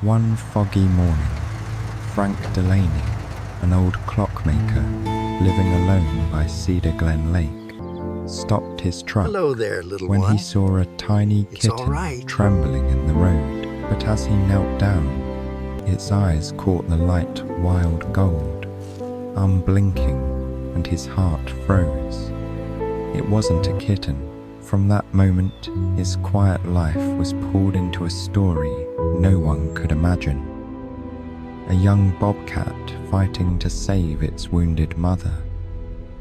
One foggy morning, Frank Delaney, an old clockmaker living alone by Cedar Glen Lake, stopped his truck Hello there, little when one. he saw a tiny It's all kitten right. trembling in the road. But as he knelt down, its eyes caught the light wild gold, unblinking, and his heart froze. It wasn't a kitten. From that moment, his quiet life was poured into a story no one could imagine. A young bobcat fighting to save its wounded mother,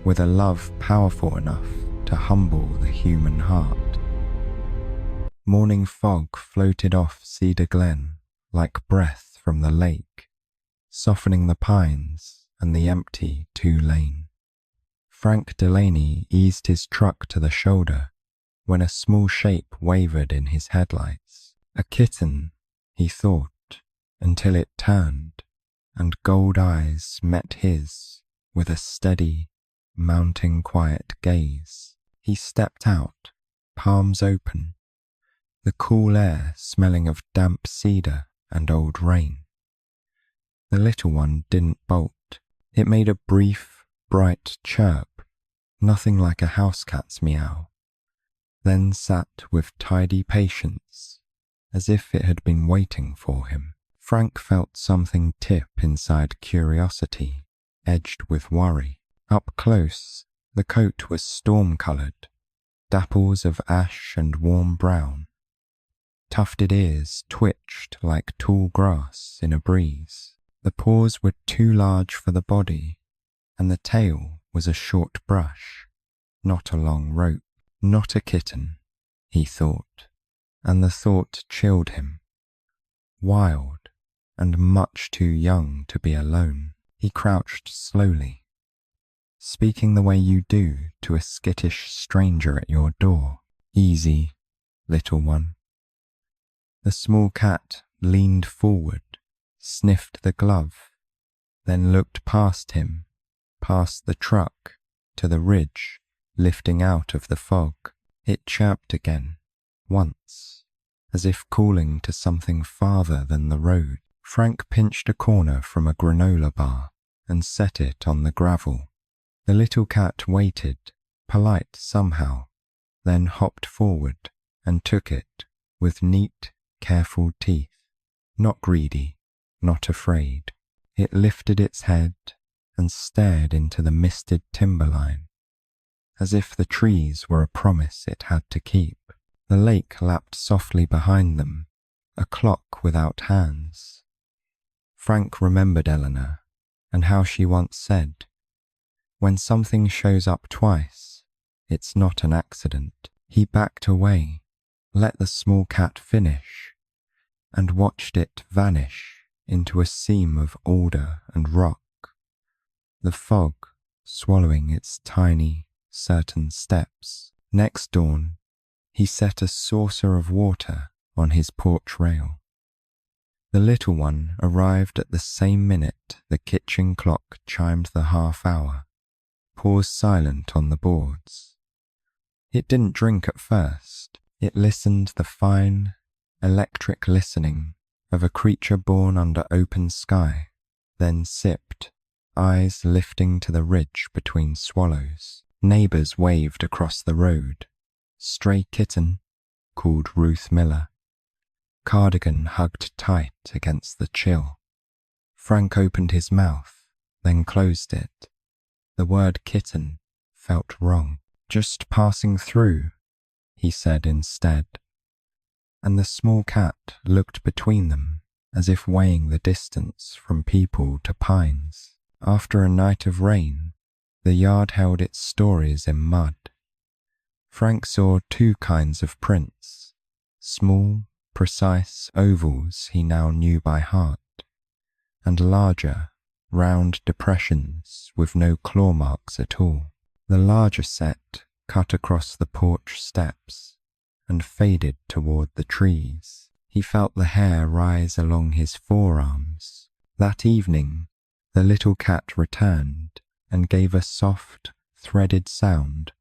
with a love powerful enough to humble the human heart. Morning fog floated off Cedar Glen like breath from the lake, softening the pines and the empty two-lane. Frank Delaney eased his truck to the shoulder when a small shape wavered in his headlights. A kitten, he thought, until it turned, and gold eyes met his with a steady, mounting quiet gaze. He stepped out, palms open, the cool air smelling of damp cedar and old rain. The little one didn't bolt. It made a brief, bright chirp, nothing like a house cat's meow, then sat with tidy patience, as if it had been waiting for him. Frank felt something tip inside curiosity, edged with worry. Up close, the coat was storm-coloured, dapples of ash and warm brown. Tufted ears twitched like tall grass in a breeze. The paws were too large for the body, and the tail was a short brush, not a long rope. Not a kitten, he thought, and the thought chilled him. Wild and much too young to be alone, he crouched slowly, speaking the way you do to a skittish stranger at your door. Easy, little one. The small cat leaned forward, sniffed the glove, then looked past him, past the truck, to the ridge lifting out of the fog. It chirped again, once, as if calling to something farther than the road. Frank pinched a corner from a granola bar and set it on the gravel. The little cat waited, polite somehow, then hopped forward and took it with neat, careful teeth. Not greedy, not afraid. It lifted its head and stared into the misted timberline, as if the trees were a promise it had to keep. The lake lapped softly behind them, a clock without hands. Frank remembered Eleanor and how she once said, "When something shows up twice, it's not an accident." He backed away, let the small cat finish, and watched it vanish into a seam of alder and rock, the fog swallowing its tiny, certain steps. Next dawn, he set a saucer of water on his porch rail. The little one arrived at the same minute the kitchen clock chimed the half hour, paused silent on the boards. It didn't drink at first. It listened the fine, electric listening of a creature born under open sky, then sipped, eyes lifting to the ridge between swallows. Neighbours waved across the road. "Stray kitten," called Ruth Miller. Cardigan hugged tight against the chill. Frank opened his mouth, then closed it. The word kitten felt wrong. "Just passing through," he said instead. And the small cat looked between them, as if weighing the distance from people to pines. After a night of rain, the yard held its stories in mud. Frank saw two kinds of prints, small, precise ovals he now knew by heart, and larger, round depressions with no claw marks at all. The larger set cut across the porch steps and faded toward the trees. He felt the hair rise along his forearms. That evening, the little cat returned and gave a soft, threaded sound,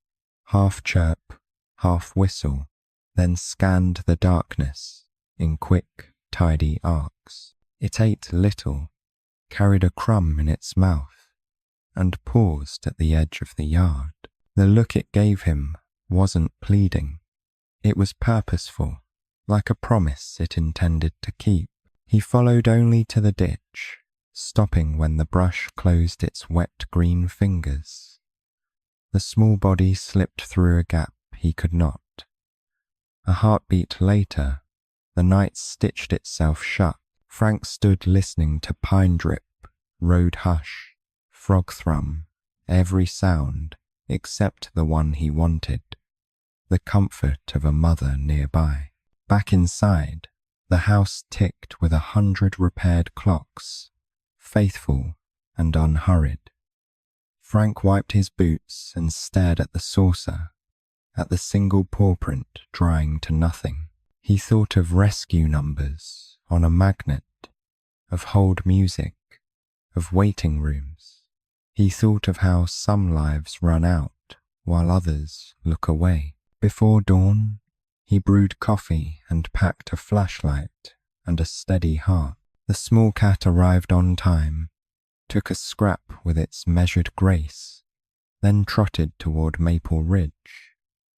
half chirp, half whistle, then scanned the darkness in quick, tidy arcs. It ate little, carried a crumb in its mouth, and paused at the edge of the yard. The look it gave him wasn't pleading. It was purposeful, like a promise it intended to keep. He followed only to the ditch, stopping when the brush closed its wet green fingers. The small body slipped through a gap he could not. A heartbeat later, the night stitched itself shut. Frank stood listening to pine drip, road hush, frog thrum, every sound except the one he wanted, the comfort of a mother nearby. Back inside, the house ticked with 100 repaired clocks, faithful and unhurried. Frank wiped his boots and stared at the saucer, at the single paw print drying to nothing. He thought of rescue numbers on a magnet, of hold music, of waiting rooms. He thought of how some lives run out while others look away. Before dawn, he brewed coffee and packed a flashlight and a steady heart. The small cat arrived on time, took a scrap with its measured grace, then trotted toward Maple Ridge,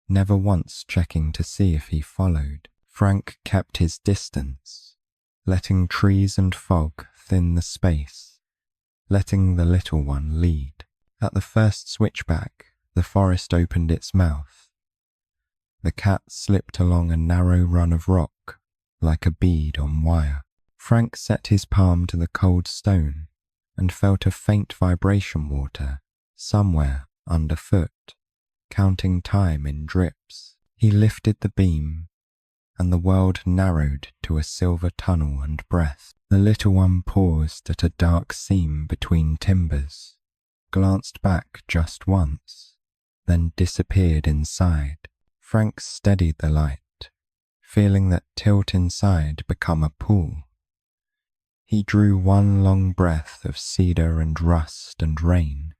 never once checking to see if he followed. Frank kept his distance, letting trees and fog thin the space, letting the little one lead. At the first switchback, the forest opened its mouth. The cat slipped along a narrow run of rock, like a bead on wire. Frank set his palm to the cold stone and felt a faint vibration water somewhere underfoot, counting time in drips. He lifted the beam, and the world narrowed to a silver tunnel and breath. The little one paused at a dark seam between timbers, glanced back just once, then disappeared inside. Frank steadied the light, feeling that tilt inside become a pool. He drew one long breath of cedar and rust and rain,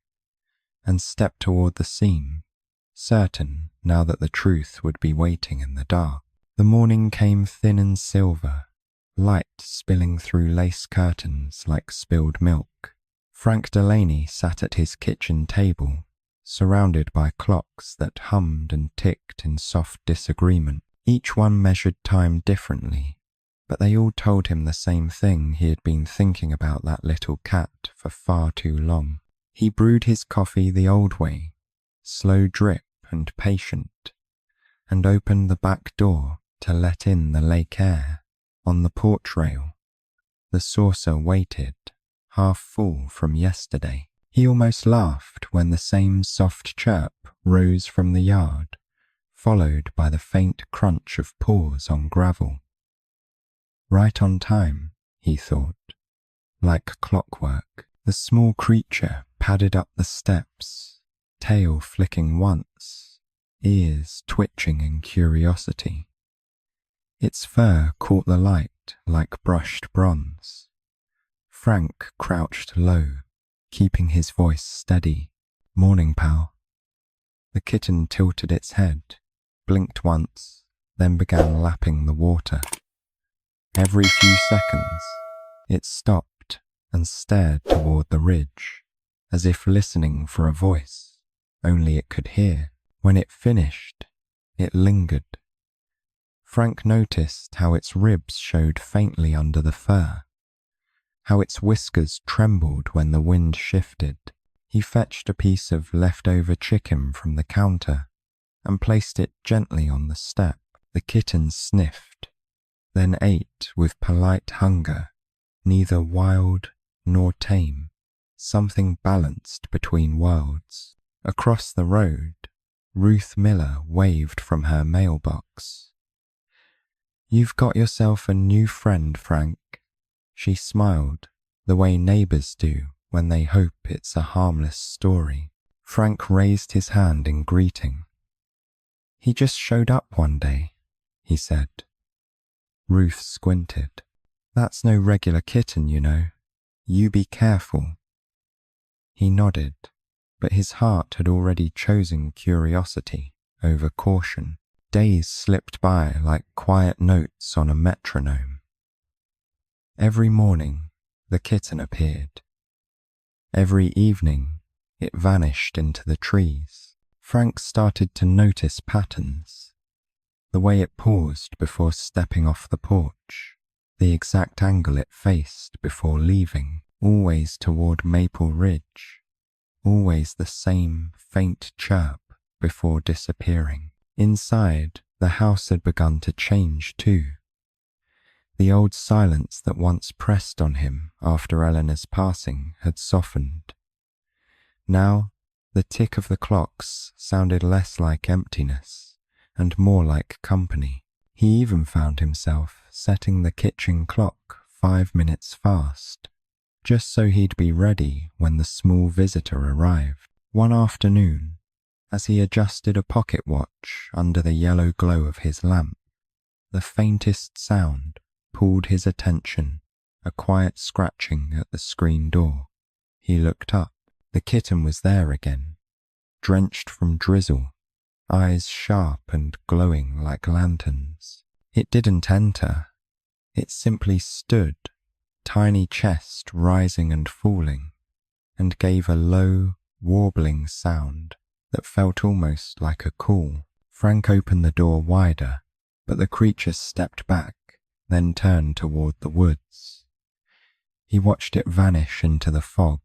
and stepped toward the seam, certain now that the truth would be waiting in the dark. The morning came thin and silver, light spilling through lace curtains like spilled milk. Frank Delaney sat at his kitchen table, surrounded by clocks that hummed and ticked in soft disagreement. Each one measured time differently, but they all told him the same thing: he had been thinking about that little cat for far too long. He brewed his coffee the old way, slow drip and patient, and opened the back door to let in the lake air. On the porch rail, the saucer waited, half full from yesterday. He almost laughed when the same soft chirp rose from the yard, followed by the faint crunch of paws on gravel. Right on time, he thought, like clockwork. The small creature padded up the steps, tail flicking once, ears twitching in curiosity. Its fur caught the light like brushed bronze. Frank crouched low, keeping his voice steady. "Morning, pal." The kitten tilted its head, blinked once, then began lapping the water. Every few seconds, it stopped and stared toward the ridge, as if listening for a voice only it could hear. When it finished, it lingered. Frank noticed how its ribs showed faintly under the fur, how its whiskers trembled when the wind shifted. He fetched a piece of leftover chicken from the counter and placed it gently on the step. The kitten sniffed, then ate with polite hunger, neither wild nor tame, something balanced between worlds. Across the road, Ruth Miller waved from her mailbox. "You've got yourself a new friend, Frank." She smiled, the way neighbors do when they hope it's a harmless story. Frank raised his hand in greeting. "He just showed up one day," he said. Ruth squinted. "That's no regular kitten, you know. You be careful." He nodded, but his heart had already chosen curiosity over caution. Days slipped by like quiet notes on a metronome. Every morning, the kitten appeared. Every evening, it vanished into the trees. Frank started to notice patterns. The way it paused before stepping off the porch, the exact angle it faced before leaving, always toward Maple Ridge, always the same faint chirp before disappearing. Inside, the house had begun to change too. The old silence that once pressed on him after Eleanor's passing had softened. Now, the tick of the clocks sounded less like emptiness and more like company. He even found himself setting the kitchen clock 5 minutes fast, just so he'd be ready when the small visitor arrived. One afternoon, as he adjusted a pocket watch under the yellow glow of his lamp, the faintest sound pulled his attention, a quiet scratching at the screen door. He looked up. The kitten was there again, drenched from drizzle, eyes sharp and glowing like lanterns. It didn't enter. It simply stood, tiny chest rising and falling, and gave a low, warbling sound that felt almost like a call. Frank opened the door wider, but the creature stepped back, then turned toward the woods. He watched it vanish into the fog,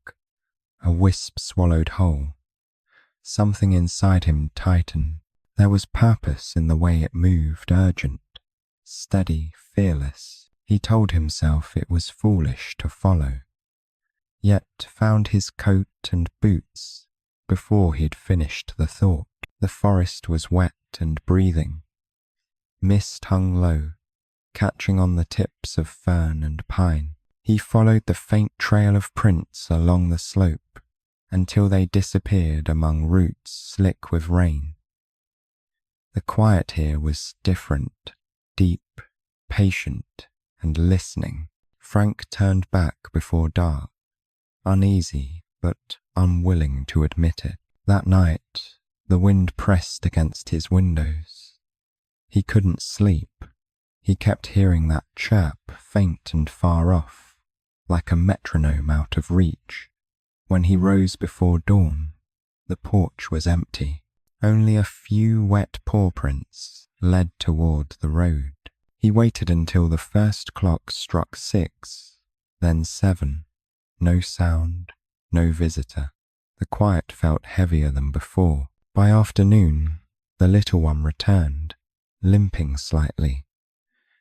a wisp swallowed whole. Something inside him tightened. There was purpose in the way it moved, urgent, steady, fearless. He told himself it was foolish to follow, yet found his coat and boots before he'd finished the thought. The forest was wet and breathing. Mist hung low, catching on the tips of fern and pine. He followed the faint trail of prints along the slope until they disappeared among roots slick with rain. The quiet here was different, deep, patient, and listening. Frank turned back before dark, uneasy but unwilling to admit it. That night, the wind pressed against his windows. He couldn't sleep. He kept hearing that chirp, faint and far off, like a metronome out of reach. When he rose before dawn, the porch was empty. Only a few wet paw prints led toward the road. He waited until the first clock struck 6, then 7. No sound, no visitor. The quiet felt heavier than before. By afternoon, the little one returned, limping slightly,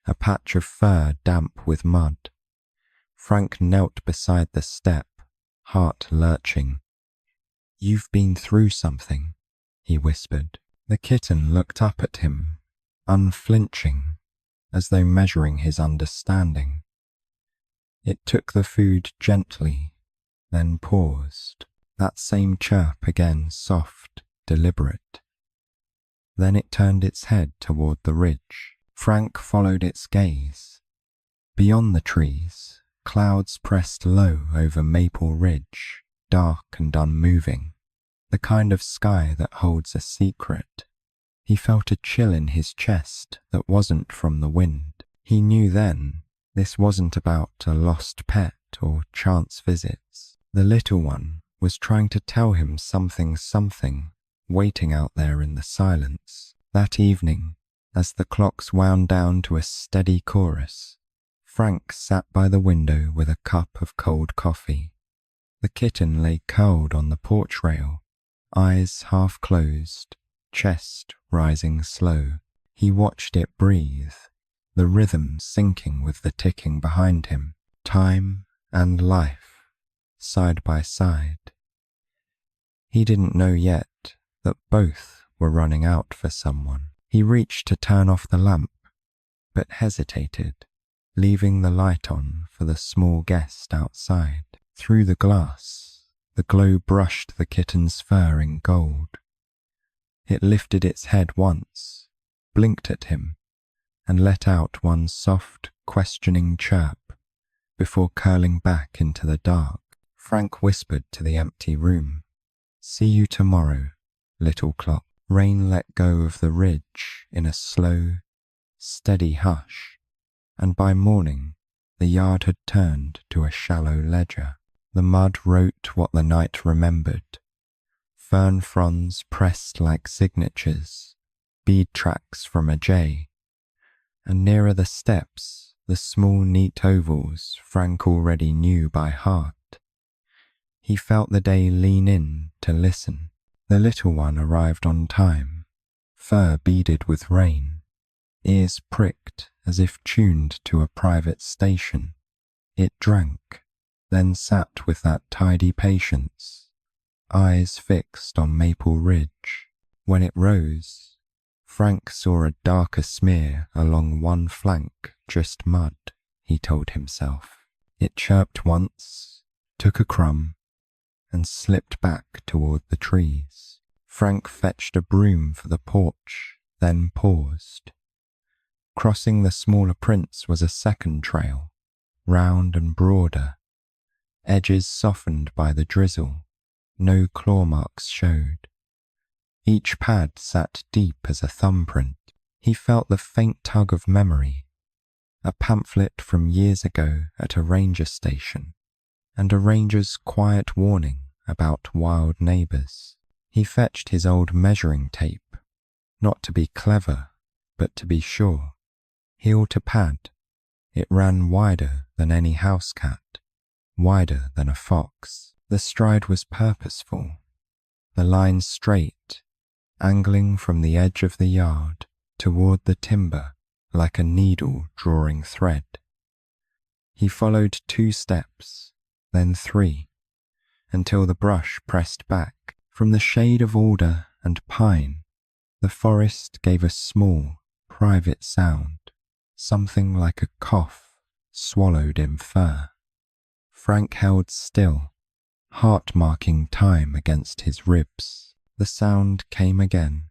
a patch of fur damp with mud. Frank knelt beside the step, heart lurching. "You've been through something," he whispered. The kitten looked up at him, unflinching, as though measuring his understanding. It took the food gently, then paused, that same chirp again, soft, deliberate. Then it turned its head toward the ridge. Frank followed its gaze. Beyond the trees, clouds pressed low over Maple Ridge, dark and unmoving, the kind of sky that holds a secret. He felt a chill in his chest that wasn't from the wind. He knew then this wasn't about a lost pet or chance visits. The little one was trying to tell him something, waiting out there in the silence. That evening, as the clocks wound down to a steady chorus, Frank sat by the window with a cup of cold coffee. The kitten lay curled on the porch rail, eyes half closed, chest rising slow. He watched it breathe, the rhythm syncing with the ticking behind him. Time and life, side by side. He didn't know yet that both were running out for someone. He reached to turn off the lamp, but hesitated, leaving the light on for the small guest outside. Through the glass, the glow brushed the kitten's fur in gold. It lifted its head once, blinked at him, and let out one soft, questioning chirp before curling back into the dark. Frank whispered to the empty room, "See you tomorrow, little clock." Rain let go of the ridge in a slow, steady hush, and by morning The yard had turned to a shallow ledger. The mud wrote what the night remembered. Fern fronds pressed like signatures, bead tracks from a jay. And nearer the steps, the small neat ovals Frank already knew by heart. He felt the day lean in to listen. The little one arrived on time, fur beaded with rain, ears pricked as if tuned to a private station. It drank, then sat with that tidy patience, eyes fixed on Maple Ridge. When it rose, Frank saw a darker smear along one flank, just mud, he told himself. It chirped once, took a crumb, and slipped back toward the trees. Frank fetched a broom for the porch, then paused. Crossing the smaller prints was a second trail, round and broader, edges softened by the drizzle. No claw marks showed. Each pad sat deep as a thumbprint. He felt the faint tug of memory, a pamphlet from years ago at a ranger station, and a ranger's quiet warning about wild neighbors. He fetched his old measuring tape, not to be clever, but to be sure. Heel to pad, it ran wider than any house cat, wider than a fox. The stride was purposeful, the line straight, angling from the edge of the yard toward the timber like a needle drawing thread. He followed 2 steps, then 3, until the brush pressed back. From the shade of alder and pine, the forest gave a small, private sound, something like a cough swallowed in fur. Frank held still, heart marking time against his ribs. The sound came again,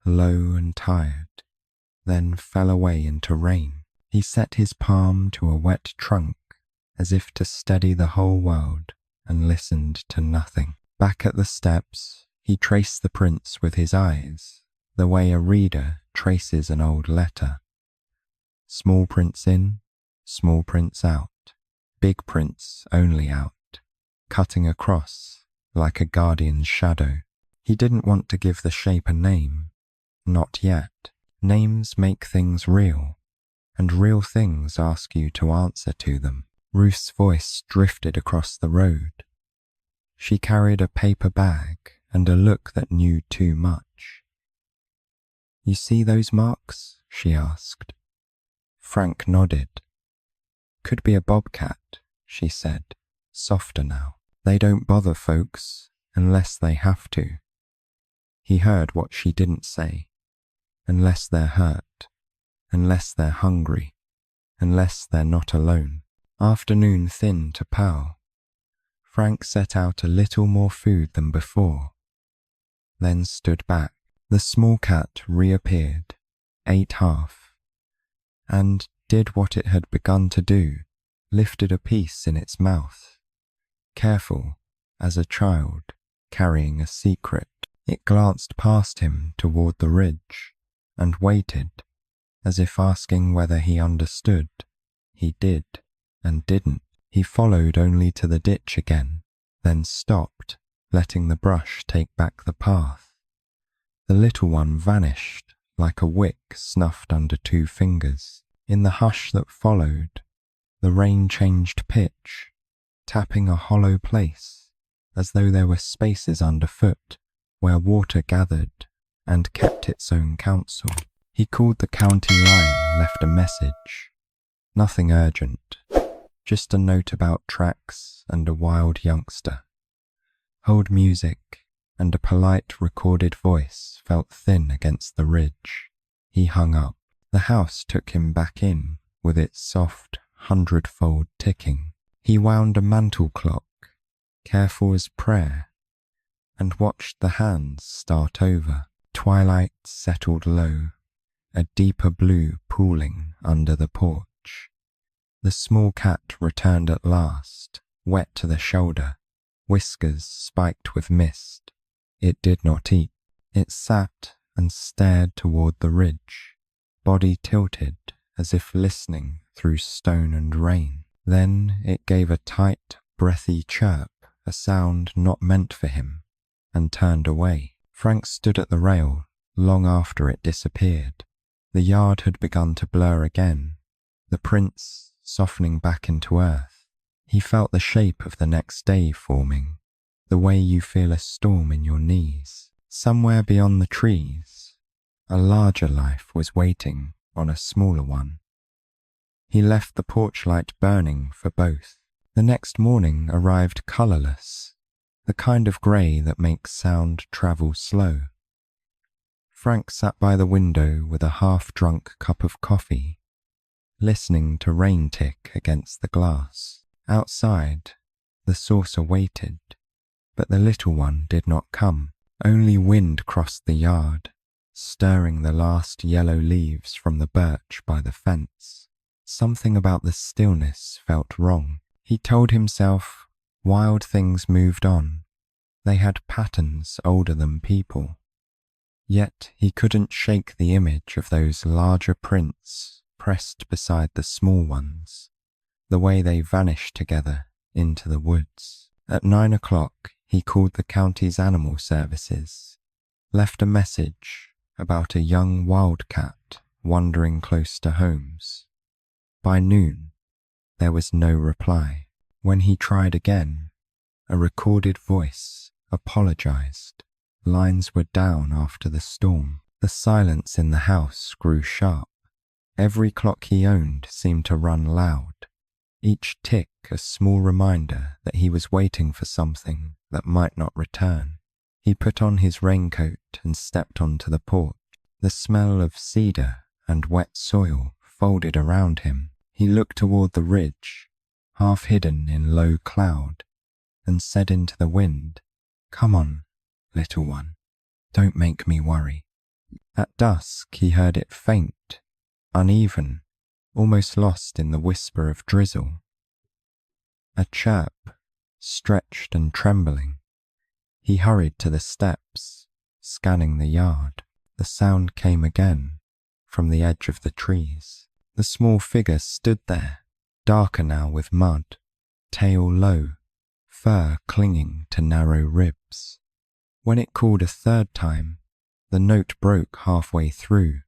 low and tired, then fell away into rain. He set his palm to a wet trunk, as if to steady the whole world, and listened to nothing. Back at the steps, he traced the prints with his eyes, the way a reader traces an old letter. Small prints in, small prints out, big prints only out, cutting across like a guardian's shadow. He didn't want to give the shape a name, not yet. Names make things real, and real things ask you to answer to them. Ruth's voice drifted across the road. She carried a paper bag and a look that knew too much. "You see those marks?" she asked. Frank nodded. "Could be a bobcat," she said, softer now. "They don't bother folks unless they have to." He heard what she didn't say. Unless they're hurt, unless they're hungry, unless they're not alone. Afternoon thinned to pale. Frank set out a little more food than before, then stood back. The small cat reappeared, ate half, and did what it had begun to do, lifted a piece in its mouth. Careful, as a child, carrying a secret. It glanced past him toward the ridge, and waited, as if asking whether he understood. He did, and didn't. He followed only to the ditch again, then stopped, letting the brush take back the path. The little one vanished like a wick snuffed under 2 fingers. In the hush that followed, the rain changed pitch, tapping a hollow place, as though there were spaces underfoot where water gathered and kept its own counsel. He called the county line, left a message. Nothing urgent, just a note about tracks and a wild youngster. Hold music, and a polite recorded voice felt thin against the ridge. He hung up. The house took him back in with its soft, 100-fold ticking. He wound a mantel clock, careful as prayer, and watched the hands start over. Twilight settled low, a deeper blue pooling under the porch. The small cat returned at last, wet to the shoulder, whiskers spiked with mist. It did not eat. It sat and stared toward the ridge, body tilted as if listening through stone and rain. Then it gave a tight, breathy chirp, a sound not meant for him, and turned away. Frank stood at the rail long after it disappeared. The yard had begun to blur again, the prints softening back into earth. He felt the shape of the next day forming, the way you feel a storm in your knees. Somewhere beyond the trees, a larger life was waiting on a smaller one. He left the porch light burning for both. The next morning arrived colourless, the kind of grey that makes sound travel slow. Frank sat by the window with a half-drunk cup of coffee, listening to rain tick against the glass. Outside, the saucer waited, but the little one did not come. Only wind crossed the yard, stirring the last yellow leaves from the birch by the fence. Something about the stillness felt wrong. He told himself wild things moved on. They had patterns older than people. Yet he couldn't shake the image of those larger prints pressed beside the small ones, the way they vanished together into the woods. At 9 o'clock, he called the county's animal services, left a message about a young wildcat wandering close to homes. By noon, there was no reply. When he tried again, a recorded voice apologized. Lines were down after the storm. The silence in the house grew sharp. Every clock he owned seemed to run loud, each tick a small reminder that he was waiting for something that might not return. He put on his raincoat and stepped onto the porch. The smell of cedar and wet soil folded around him. He looked toward the ridge, half hidden in low cloud, and said into the wind, "Come on, little one, don't make me worry." At dusk he heard it faint, uneven, almost lost in the whisper of drizzle. A chirp, stretched and trembling. He hurried to the steps, scanning the yard. The sound came again, from the edge of the trees. The small figure stood there, darker now with mud, tail low, fur clinging to narrow ribs. When it called a third time, the note broke halfway through,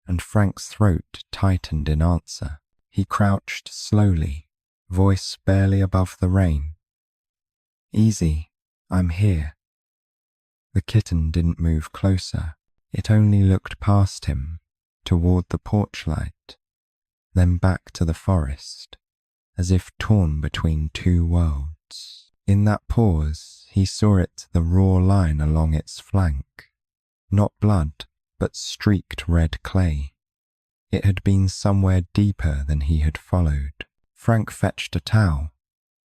and Frank's throat tightened in answer. He crouched slowly, voice barely above the rain. "Easy, I'm here." The kitten didn't move closer. It only looked past him, toward the porch light, then back to the forest, as if torn between two worlds. In that pause, he saw it the raw line along its flank. Not blood, but streaked red clay. It had been somewhere deeper than he had followed. Frank fetched a towel,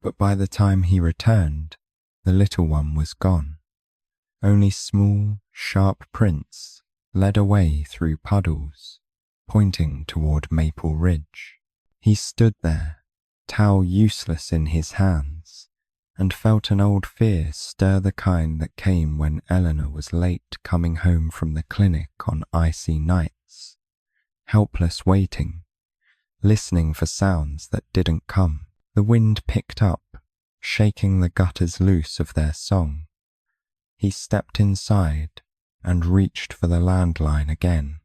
but by the time he returned, the little one was gone. Only small, sharp prints led away through puddles, pointing toward Maple Ridge. He stood there, towel useless in his hands, and felt an old fear stir, the kind that came when Eleanor was late coming home from the clinic on icy nights, helpless waiting, listening for sounds that didn't come. The wind picked up, shaking the gutters loose of their song. He stepped inside and reached for the landline again.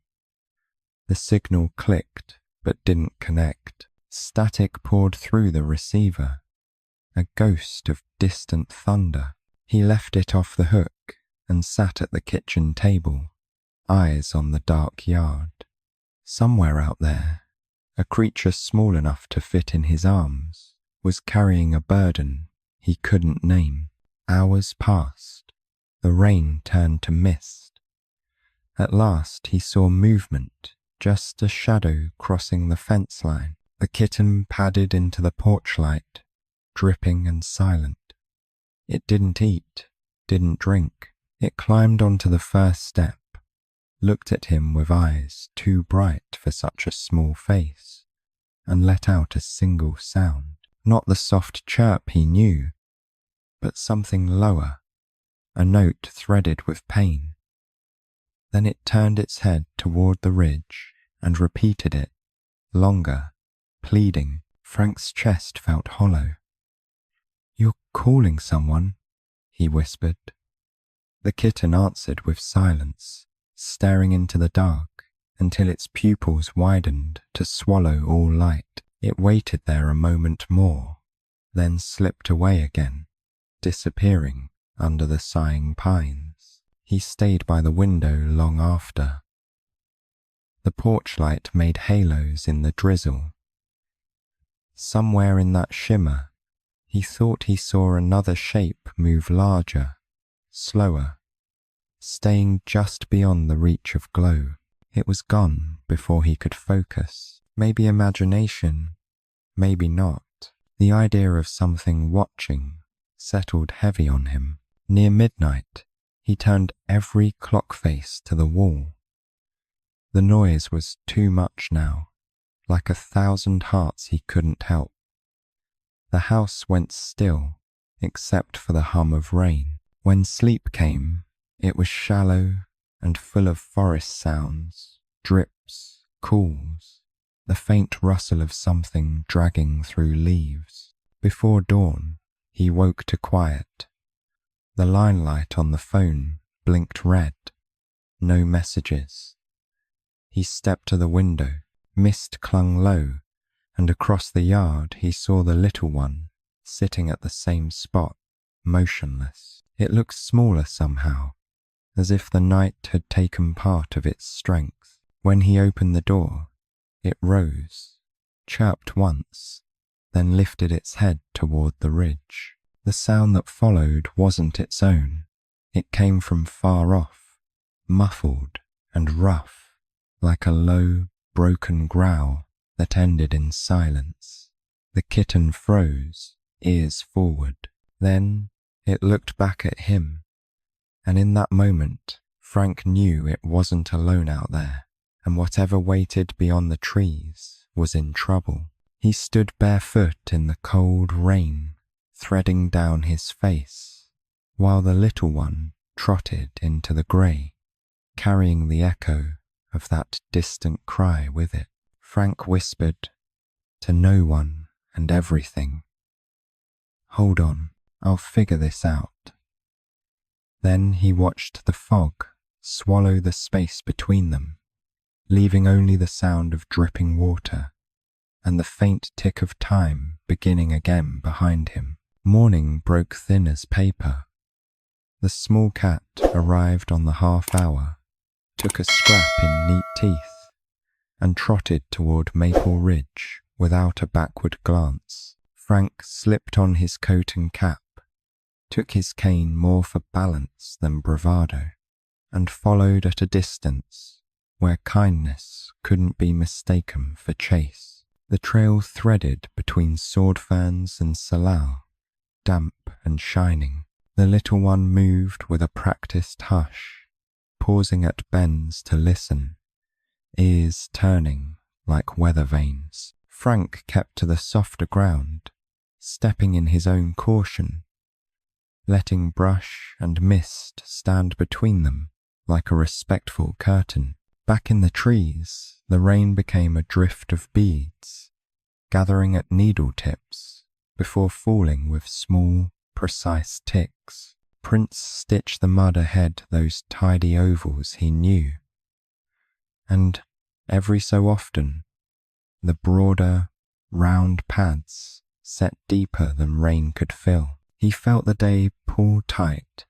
The signal clicked but didn't connect. Static poured through the receiver, a ghost of distant thunder. He left it off the hook and sat at the kitchen table, eyes on the dark yard. Somewhere out there, a creature small enough to fit in his arms was carrying a burden he couldn't name. Hours passed. The rain turned to mist. At last he saw movement, just a shadow crossing the fence line. The kitten padded into the porch light, dripping and silent. It didn't eat, didn't drink. It climbed onto the first step, looked at him with eyes too bright for such a small face, and let out a single sound. Not the soft chirp he knew, but something lower, a note threaded with pain. Then it turned its head toward the ridge and repeated it, longer, pleading. Frank's chest felt hollow. "You're calling someone?" he whispered. The kitten answered with silence, staring into the dark until its pupils widened to swallow all light. It waited there a moment more, then slipped away again, disappearing under the sighing pines. He stayed by the window long after. The porch light made halos in the drizzle. Somewhere in that shimmer, he thought he saw another shape move larger, slower, staying just beyond the reach of glow. It was gone before he could focus. Maybe imagination, maybe not. The idea of something watching settled heavy on him. Near midnight, he turned every clock face to the wall. The noise was too much now, like 1,000 hearts he couldn't help. The house went still, except for the hum of rain. When sleep came, it was shallow and full of forest sounds, drips, calls, the faint rustle of something dragging through leaves. Before dawn, he woke to quiet. The line light on the phone blinked red. No messages. He stepped to the window. Mist clung low, and across the yard he saw the little one sitting at the same spot, motionless. It looked smaller somehow, as if the night had taken part of its strength. When he opened the door, it rose, chirped once, then lifted its head toward the ridge. The sound that followed wasn't its own. It came from far off, muffled and rough, like a low, broken growl that ended in silence. The kitten froze, ears forward. Then it looked back at him, and in that moment, Frank knew it wasn't alone out there, and whatever waited beyond the trees was in trouble. He stood barefoot in the cold rain, threading down his face, while the little one trotted into the grey, carrying the echo of that distant cry with it. Frank whispered to no one and everything, "Hold on, I'll figure this out." Then he watched the fog swallow the space between them, leaving only the sound of dripping water and the faint tick of time beginning again behind him. Morning broke thin as paper. The small cat arrived on the half hour, took a scrap in neat teeth, and trotted toward Maple Ridge without a backward glance. Frank slipped on his coat and cap, took his cane more for balance than bravado, and followed at a distance where kindness couldn't be mistaken for chase. The trail threaded between sword ferns and salal, damp and shining. The little one moved with a practiced hush, pausing at bends to listen, ears turning like weather vanes. Frank kept to the softer ground, stepping in his own caution, letting brush and mist stand between them like a respectful curtain. Back in the trees, the rain became a drift of beads, gathering at needle tips before falling with small, precise ticks. Prints stitched the mud ahead those tidy ovals he knew, and every so often, the broader, round pads set deeper than rain could fill. He felt the day pull tight,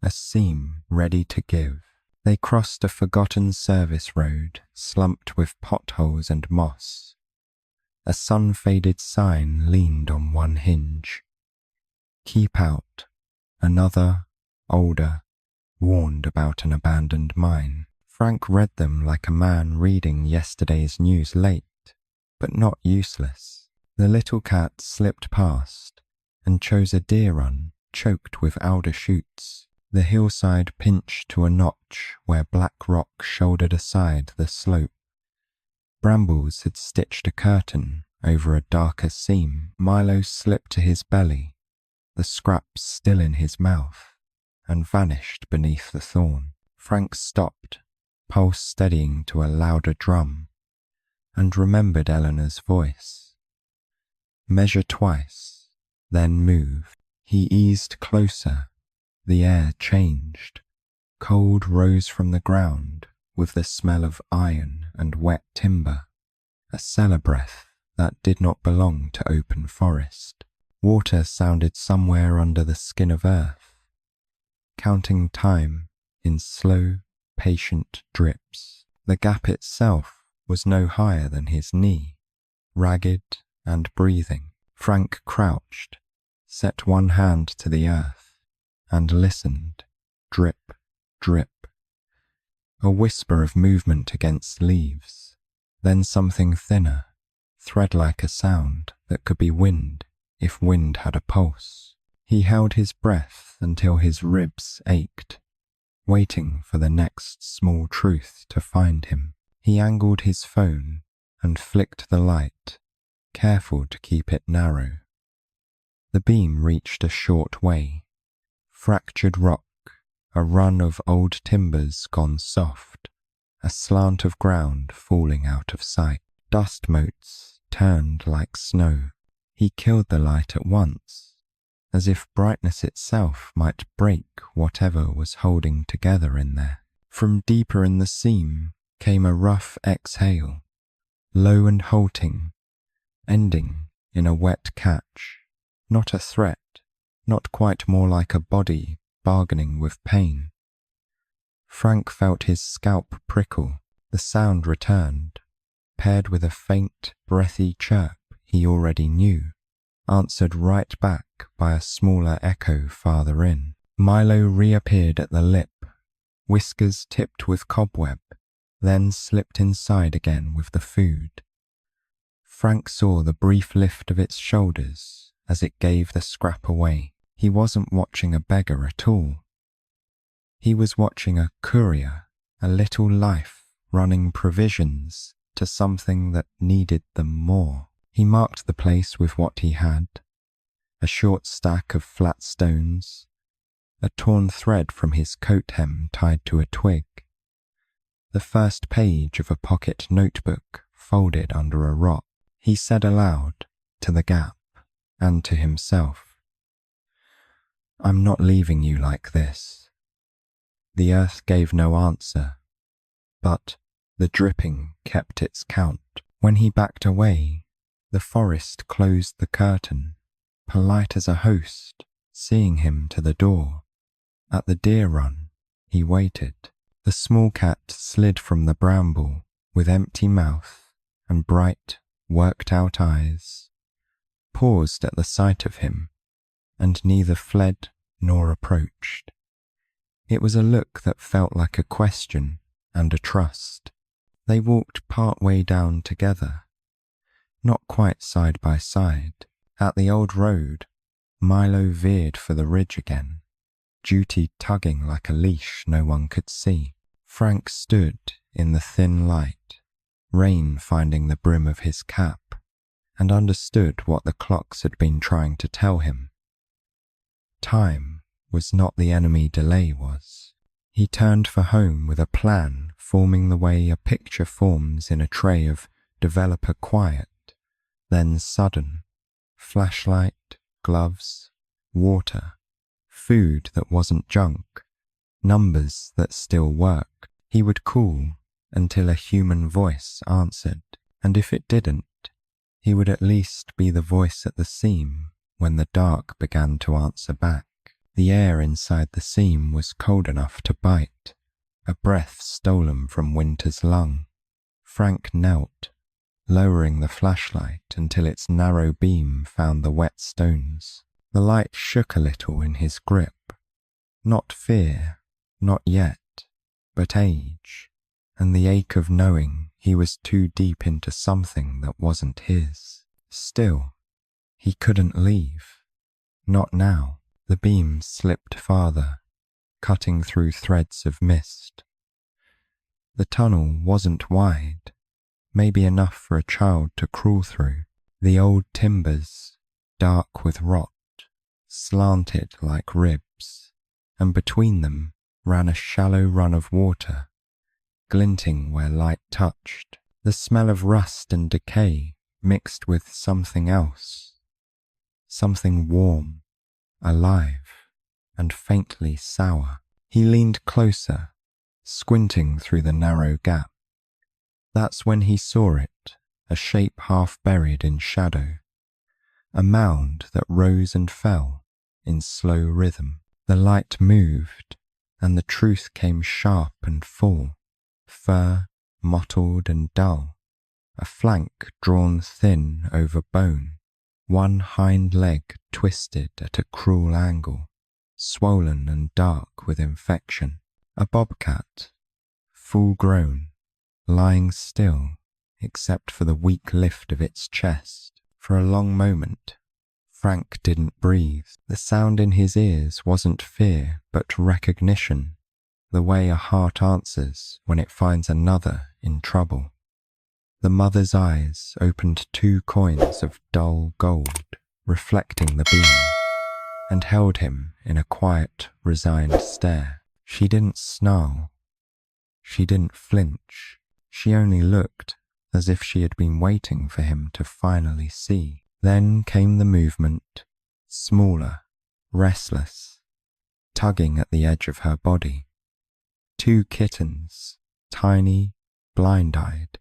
a seam ready to give. They crossed a forgotten service road slumped with potholes and moss. A sun-faded sign leaned on one hinge. "Keep out." Another, older, warned about an abandoned mine. Frank read them like a man reading yesterday's news late, but not useless. The little cat slipped past and chose a deer run choked with alder shoots. The hillside pinched to a notch where black rock shouldered aside the slope. Brambles had stitched a curtain over a darker seam. Milo slipped to his belly, the scraps still in his mouth, and vanished beneath the thorn. Frank stopped, pulse steadying to a louder drum, and remembered Eleanor's voice. Measure twice, then move. He eased closer. The air changed. Cold rose from the ground with the smell of iron and wet timber, a cellar breath that did not belong to open forest. Water sounded somewhere under the skin of earth, counting time in slow, patient drips. The gap itself was no higher than his knee, ragged and breathing. Frank crouched, set one hand to the earth, and listened. Drip, drip. A whisper of movement against leaves, then something thinner, thread-like a sound that could be wind if wind had a pulse. He held his breath until his ribs ached, waiting for the next small truth to find him. He angled his phone and flicked the light, careful to keep it narrow. The beam reached a short way, fractured rock, a run of old timbers gone soft, a slant of ground falling out of sight. Dust motes turned like snow. He killed the light at once, as if brightness itself might break whatever was holding together in there. From deeper in the seam came a rough exhale, low and halting, ending in a wet catch. Not a threat, not quite, more like a body bargaining with pain. Frank felt his scalp prickle. The sound returned, paired with a faint, breathy chirp he already knew, answered right back by a smaller echo farther in. Milo reappeared at the lip, whiskers tipped with cobweb, then slipped inside again with the food. Frank saw the brief lift of its shoulders as it gave the scrap away. He wasn't watching a beggar at all. He was watching a courier, a little life running provisions to something that needed them more. He marked the place with what he had, a short stack of flat stones, a torn thread from his coat hem tied to a twig, the first page of a pocket notebook folded under a rock. He said aloud, to the gap, and to himself, "I'm not leaving you like this." The earth gave no answer, but the dripping kept its count. When he backed away, the forest closed the curtain, polite as a host, seeing him to the door. At the deer run, he waited. The small cat slid from the bramble with empty mouth and bright, worked-out eyes, paused at the sight of him, and neither fled nor approached. It was a look that felt like a question and a trust. They walked part way down together, not quite side by side. At the old road, Milo veered for the ridge again, duty tugging like a leash no one could see. Frank stood in the thin light, rain finding the brim of his cap, and understood what the clocks had been trying to tell him. Time was not the enemy delay was. He turned for home with a plan forming the way a picture forms in a tray of developer quiet, then sudden, flashlight, gloves, water, food that wasn't junk, numbers that still worked. He would call until a human voice answered, and if it didn't, he would at least be the voice at the seam when the dark began to answer back. The air inside the seam was cold enough to bite, a breath stolen from winter's lung. Frank knelt, lowering the flashlight until its narrow beam found the wet stones. The light shook a little in his grip. Not fear, not yet, but age, and the ache of knowing he was too deep into something that wasn't his. Still, he couldn't leave. Not now. The beam slipped farther, cutting through threads of mist. The tunnel wasn't wide, maybe enough for a child to crawl through. The old timbers, dark with rot, slanted like ribs, and between them ran a shallow run of water, glinting where light touched. The smell of rust and decay mixed with something else, something warm, alive, and faintly sour. He leaned closer, squinting through the narrow gap. That's when he saw it, a shape half buried in shadow, a mound that rose and fell in slow rhythm. The light moved, and the truth came sharp and full, fur mottled and dull, a flank drawn thin over bone, one hind leg twisted at a cruel angle, swollen and dark with infection. A bobcat, full grown, lying still except for the weak lift of its chest. For a long moment, Frank didn't breathe. The sound in his ears wasn't fear, but recognition, the way a heart answers when it finds another in trouble. The mother's eyes opened 2 coins of dull gold, reflecting the beam, and held him in a quiet, resigned stare. She didn't snarl. She didn't flinch. She only looked as if she had been waiting for him to finally see. Then came the movement, smaller, restless, tugging at the edge of her body. 2 kittens, tiny, blind-eyed,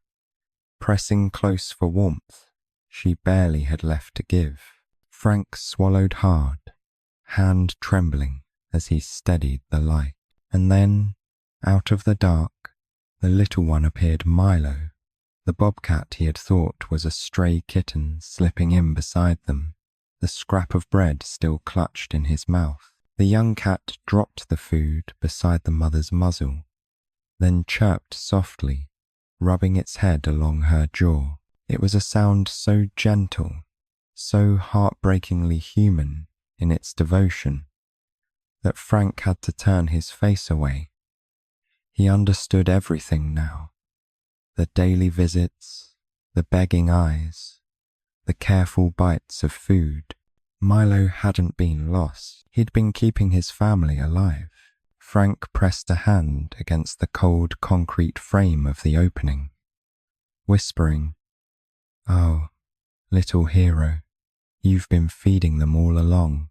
pressing close for warmth she barely had left to give. Frank swallowed hard, hand trembling as he steadied the light. And then, out of the dark, the little one appeared. Milo, the bobcat he had thought was a stray kitten slipping in beside them, the scrap of bread still clutched in his mouth. The young cat dropped the food beside the mother's muzzle, then chirped softly, rubbing its head along her jaw. It was a sound so gentle, so heartbreakingly human in its devotion, that Frank had to turn his face away. He understood everything now. The daily visits, the begging eyes, the careful bites of food. Milo hadn't been lost. He'd been keeping his family alive. Frank pressed a hand against the cold concrete frame of the opening, whispering, "Oh, little hero, you've been feeding them all along."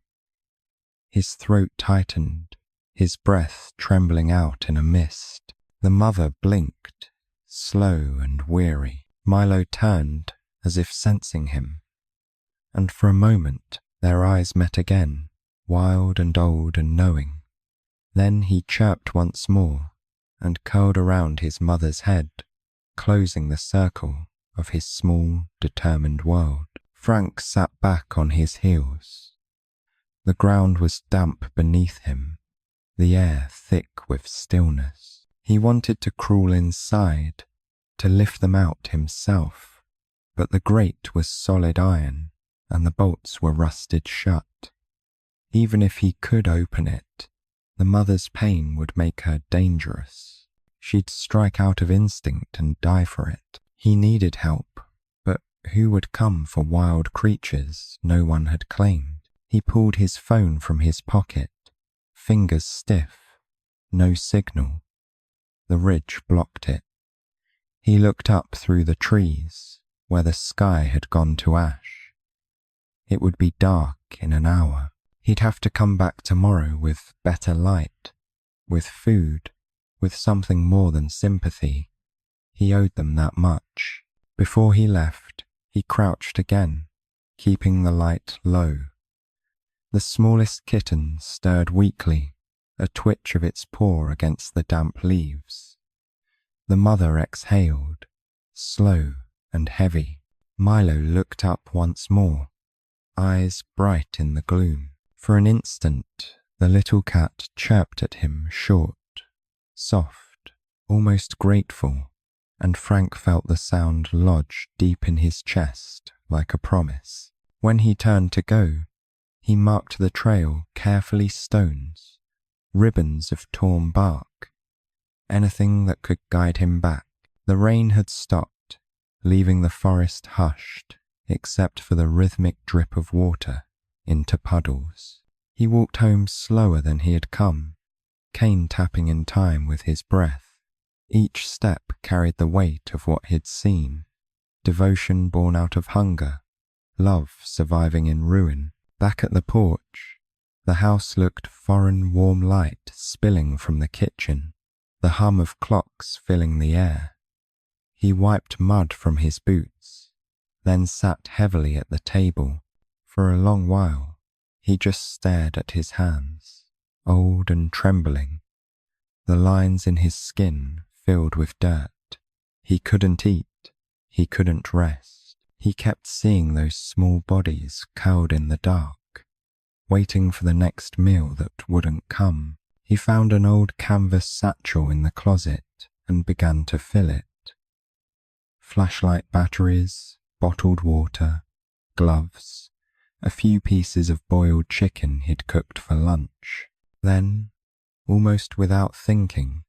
His throat tightened, his breath trembling out in a mist. The mother blinked, slow and weary. Milo turned as if sensing him, and for a moment their eyes met again, wild and old and knowing. Then he chirped once more and curled around his mother's head, closing the circle of his small, determined world. Frank sat back on his heels. The ground was damp beneath him, the air thick with stillness. He wanted to crawl inside, to lift them out himself, but the grate was solid iron and the bolts were rusted shut. Even if he could open it, the mother's pain would make her dangerous. She'd strike out of instinct and die for it. He needed help, but who would come for wild creatures no one had claimed? He pulled his phone from his pocket, fingers stiff, no signal. The ridge blocked it. He looked up through the trees, where the sky had gone to ash. It would be dark in an hour. He'd have to come back tomorrow with better light, with food, with something more than sympathy. He owed them that much. Before he left, he crouched again, keeping the light low. The smallest kitten stirred weakly, a twitch of its paw against the damp leaves. The mother exhaled, slow and heavy. Milo looked up once more, eyes bright in the gloom. For an instant, the little cat chirped at him short, soft, almost grateful, and Frank felt the sound lodge deep in his chest like a promise. When he turned to go, he marked the trail carefully: stones, ribbons of torn bark, anything that could guide him back. The rain had stopped, leaving the forest hushed, except for the rhythmic drip of water into puddles. He walked home slower than he had come, cane tapping in time with his breath. Each step carried the weight of what he'd seen, devotion born out of hunger, love surviving in ruin. Back at the porch, the house looked foreign warm light spilling from the kitchen, the hum of clocks filling the air. He wiped mud from his boots, then sat heavily at the table. For a long while, he just stared at his hands, old and trembling, the lines in his skin filled with dirt. He couldn't eat, he couldn't rest. He kept seeing those small bodies cowed in the dark, waiting for the next meal that wouldn't come. He found an old canvas satchel in the closet and began to fill it. Flashlight batteries, bottled water, gloves, a few pieces of boiled chicken he'd cooked for lunch. Then, almost without thinking,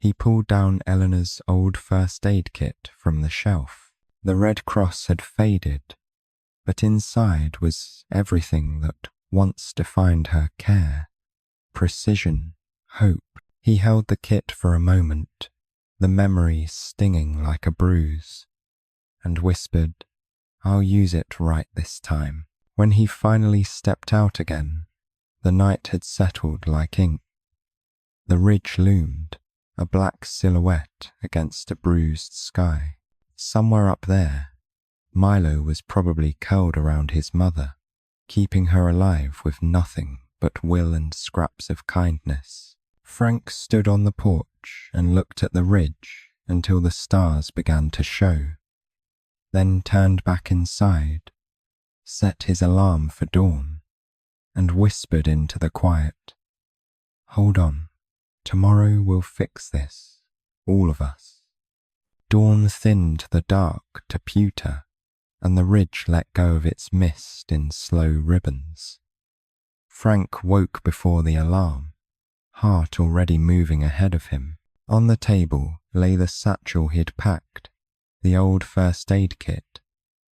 he pulled down Eleanor's old first aid kit from the shelf. The Red Cross had faded, but inside was everything that once defined her care, precision, hope. He held the kit for a moment, the memory stinging like a bruise, and whispered, "I'll use it right this time." When he finally stepped out again, the night had settled like ink. The ridge loomed, a black silhouette against a bruised sky. Somewhere up there, Milo was probably curled around his mother, keeping her alive with nothing but will and scraps of kindness. Frank stood on the porch and looked at the ridge until the stars began to show, then turned back inside, set his alarm for dawn, and whispered into the quiet, "Hold on, tomorrow we'll fix this, all of us." Dawn thinned the dark to pewter, and the ridge let go of its mist in slow ribbons. Frank woke before the alarm, heart already moving ahead of him. On the table lay the satchel he'd packed, the old first aid kit,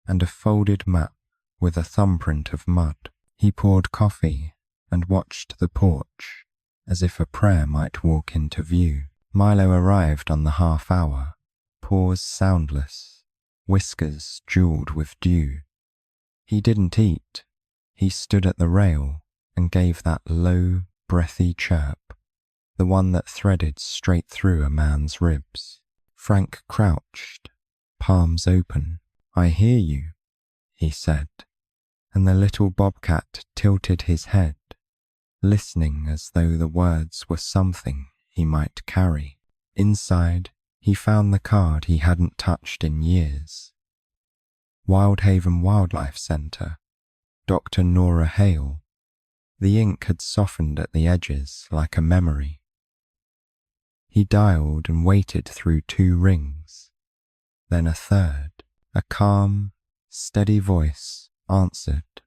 and a folded map with a thumbprint of mud. He poured coffee and watched the porch, as if a prayer might walk into view. Milo arrived on the half hour, paws soundless, whiskers jeweled with dew. He didn't eat. He stood at the rail and gave that low, breathy chirp, the one that threaded straight through a man's ribs. Frank crouched, palms open. "I hear you," he said, and the little bobcat tilted his head, listening as though the words were something he might carry. Inside, he found the card he hadn't touched in years. Wildhaven Wildlife Center, Dr. Nora Hale. The ink had softened at the edges like a memory. He dialed and waited through 2 rings, then a third. A calm, steady voice answered,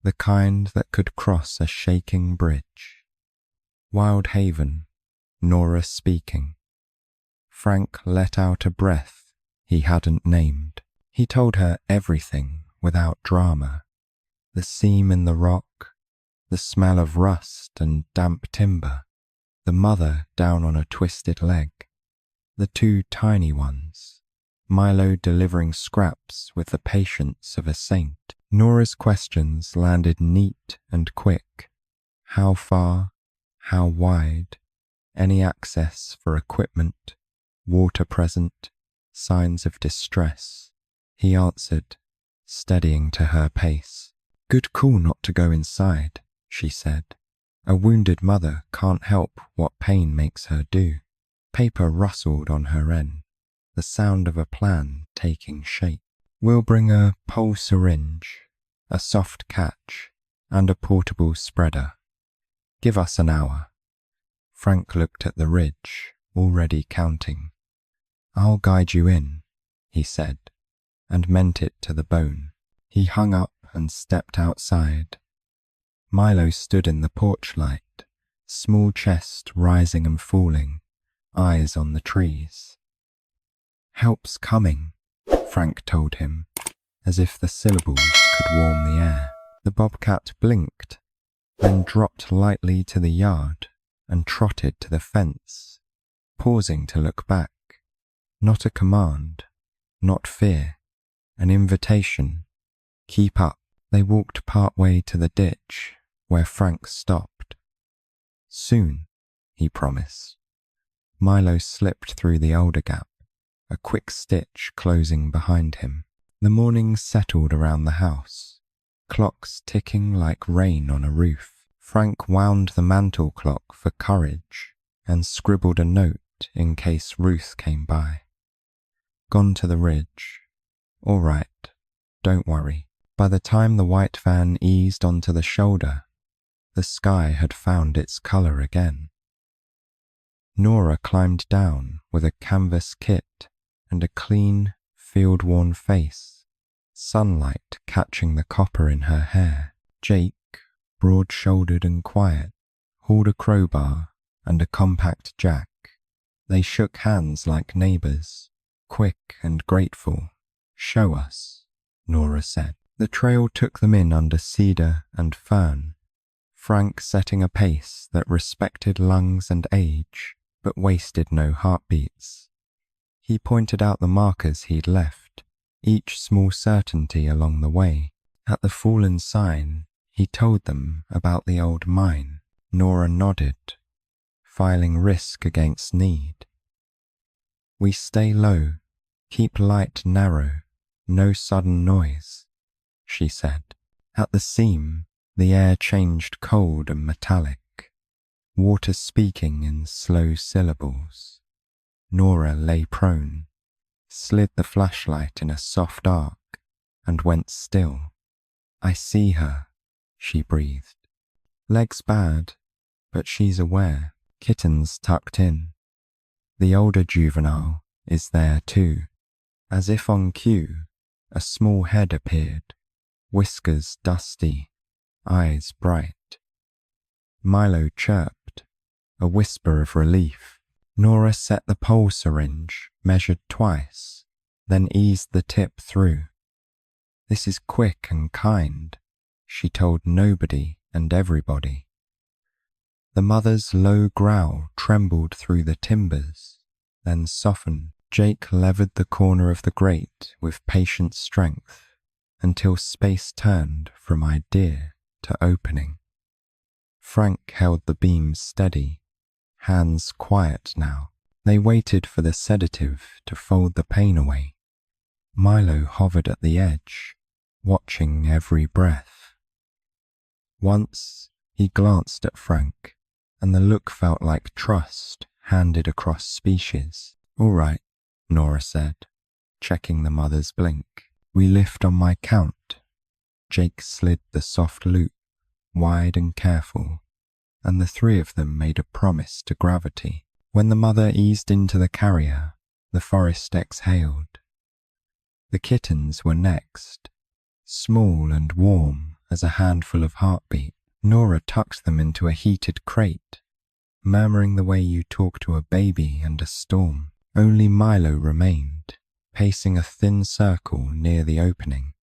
the kind that could cross a shaking bridge. Wildhaven, Nora speaking. Frank let out a breath he hadn't named. He told her everything without drama. The seam in the rock, the smell of rust and damp timber, the mother down on a twisted leg, the 2 tiny ones, Milo delivering scraps with the patience of a saint. Nora's questions landed neat and quick. How far? How wide? Any access for equipment? Water present? Signs of distress? He answered, steadying to her pace. "Good call not to go inside," she said. "A wounded mother can't help what pain makes her do." Paper rustled on her end, the sound of a plan taking shape. "We'll bring a pole syringe, a soft catch, and a portable spreader. Give us an hour." Frank looked at the ridge, already counting. "I'll guide you in," he said, and meant it to the bone. He hung up and stepped outside. Milo stood in the porch light, small chest rising and falling, eyes on the trees. "Help's coming," Frank told him, as if the syllables could warm the air. The bobcat blinked, then dropped lightly to the yard and trotted to the fence, pausing to look back. Not a command, not fear, an invitation. Keep up. They walked part way to the ditch where Frank stopped. "Soon," he promised. Milo slipped through the alder gap, a quick stitch closing behind him. The morning settled around the house, clocks ticking like rain on a roof. Frank wound the mantel clock for courage and scribbled a note in case Ruth came by. "Gone to the ridge. All right, don't worry." By the time the white van eased onto the shoulder, the sky had found its color again. Nora climbed down with a canvas kit and a clean, field-worn face, sunlight catching the copper in her hair. Jake, broad-shouldered and quiet, hauled a crowbar and a compact jack. They shook hands like neighbors, quick and grateful. "Show us," Nora said. The trail took them in under cedar and fern, Frank setting a pace that respected lungs and age, but wasted no heartbeats. He pointed out the markers he'd left, each small certainty along the way. At the fallen sign, he told them about the old mine. Nora nodded, filing risk against need. "We stay low, keep light narrow, no sudden noise," she said. At the seam, the air changed cold and metallic, water speaking in slow syllables. Nora lay prone, slid the flashlight in a soft arc, and went still. "I see her," she breathed. "Leg's bad, but she's aware." Kitten's tucked in. The older juvenile is there too. As if on cue, a small head appeared, whiskers dusty, eyes bright. Milo chirped, a whisper of relief. Nora set the pole syringe, measured twice, then eased the tip through. "This is quick and kind," she told nobody and everybody. The mother's low growl trembled through the timbers, then softened. Jake levered the corner of the grate with patient strength until space turned from idea to opening. Frank held the beam steady, hands quiet now. They waited for the sedative to fold the pain away. Milo hovered at the edge, watching every breath. Once he glanced at Frank, and the look felt like trust handed across species. "All right," Nora said, checking the mother's blink. "We lift on my count." Jake slid the soft loop, wide and careful, and the three of them made a promise to gravity. When the mother eased into the carrier, the forest exhaled. The kittens were next, small and warm as a handful of heartbeat. Nora tucked them into a heated crate, murmuring the way you talk to a baby and a storm. Only Milo remained, pacing a thin circle near the opening.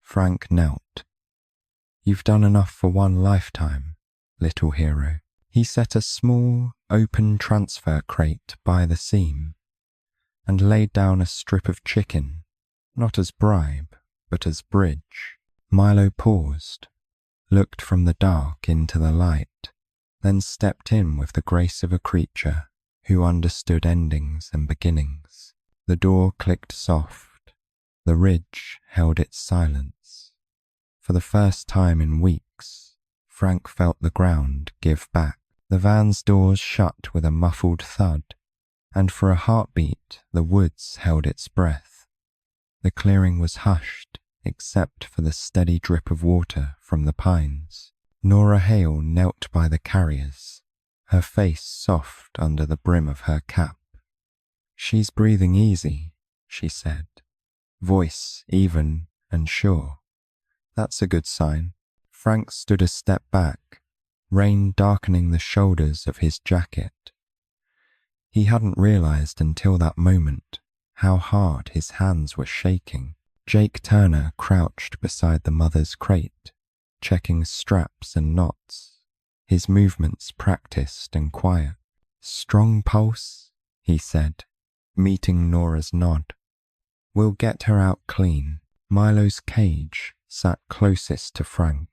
Frank knelt. "You've done enough for one lifetime, little hero." He set a small, open transfer crate by the seam and laid down a strip of chicken, not as bribe, but as bridge. Milo paused, looked from the dark into the light, then stepped in with the grace of a creature who understood endings and beginnings. The door clicked soft. The ridge held its silence. For the first time in weeks, Frank felt the ground give back. The van's doors shut with a muffled thud, and for a heartbeat the woods held its breath. The clearing was hushed, except for the steady drip of water from the pines. Nora Hale knelt by the carriers, her face soft under the brim of her cap. "She's breathing easy," she said, voice even and sure. "That's a good sign." Frank stood a step back, rain darkening the shoulders of his jacket. He hadn't realized until that moment how hard his hands were shaking. Jake Turner crouched beside the mother's crate, checking straps and knots, his movements practiced and quiet. "Strong pulse," he said, meeting Nora's nod. "We'll get her out clean." Milo's cage sat closest to Frank.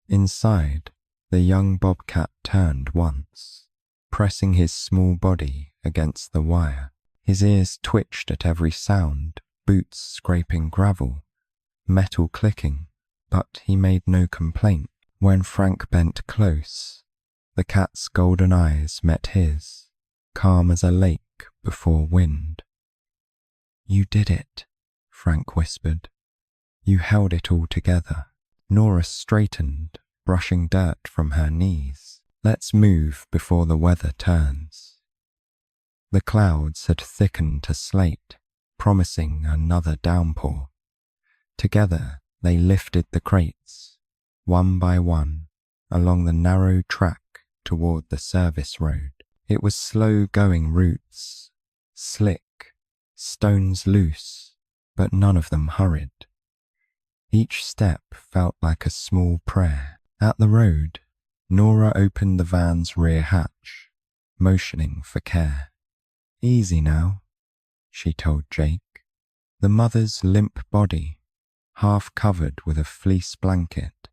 Inside, the young bobcat turned once, pressing his small body against the wire. His ears twitched at every sound, boots scraping gravel, metal clicking, but he made no complaint. When Frank bent close, the cat's golden eyes met his, calm as a lake before wind. "You did it," Frank whispered. "You held it all together." Nora straightened, brushing dirt from her knees. "Let's move before the weather turns." The clouds had thickened to slate, promising another downpour. Together they lifted the crates, one by one, along the narrow track toward the service road. It was slow-going routes, slick, stones loose, but none of them hurried. Each step felt like a small prayer. At the road, Nora opened the van's rear hatch, motioning for care. "Easy now," she told Jake. The mother's limp body, half covered with a fleece blanket,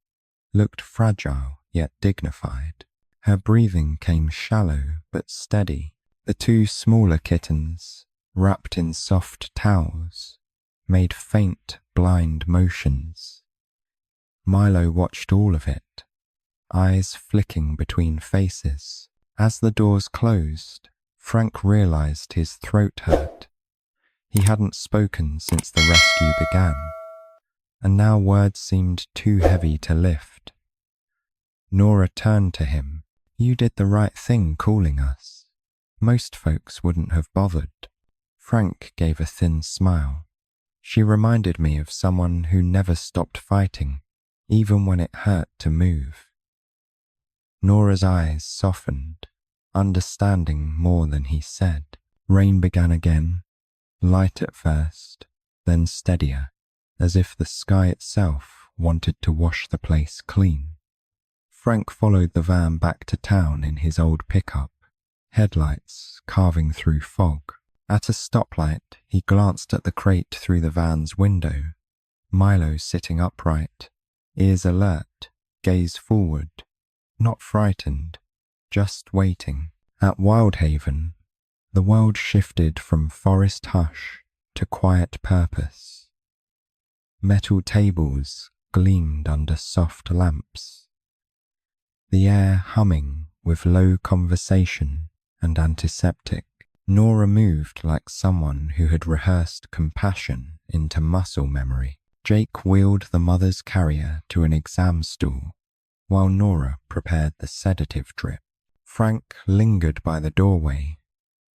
looked fragile yet dignified. Her breathing came shallow but steady. The two smaller kittens, wrapped in soft towels, made faint, blind motions. Milo watched all of it, eyes flicking between faces. As the doors closed, Frank realized his throat hurt. He hadn't spoken since the rescue began, and now words seemed too heavy to lift. Nora turned to him. "You did the right thing calling us. Most folks wouldn't have bothered." Frank gave a thin smile. "She reminded me of someone who never stopped fighting, even when it hurt to move." Nora's eyes softened, understanding more than he said. Rain began again, light at first, then steadier, as if the sky itself wanted to wash the place clean. Frank followed the van back to town in his old pickup, headlights carving through fog. At a stoplight, he glanced at the crate through the van's window. Milo sitting upright, ears alert, gaze forward, not frightened, just waiting. At Wildhaven, the world shifted from forest hush to quiet purpose. Metal tables gleamed under soft lamps, the air humming with low conversation and antiseptic. Nora moved like someone who had rehearsed compassion into muscle memory. Jake wheeled the mother's carrier to an exam stool, while Nora prepared the sedative drip. Frank lingered by the doorway,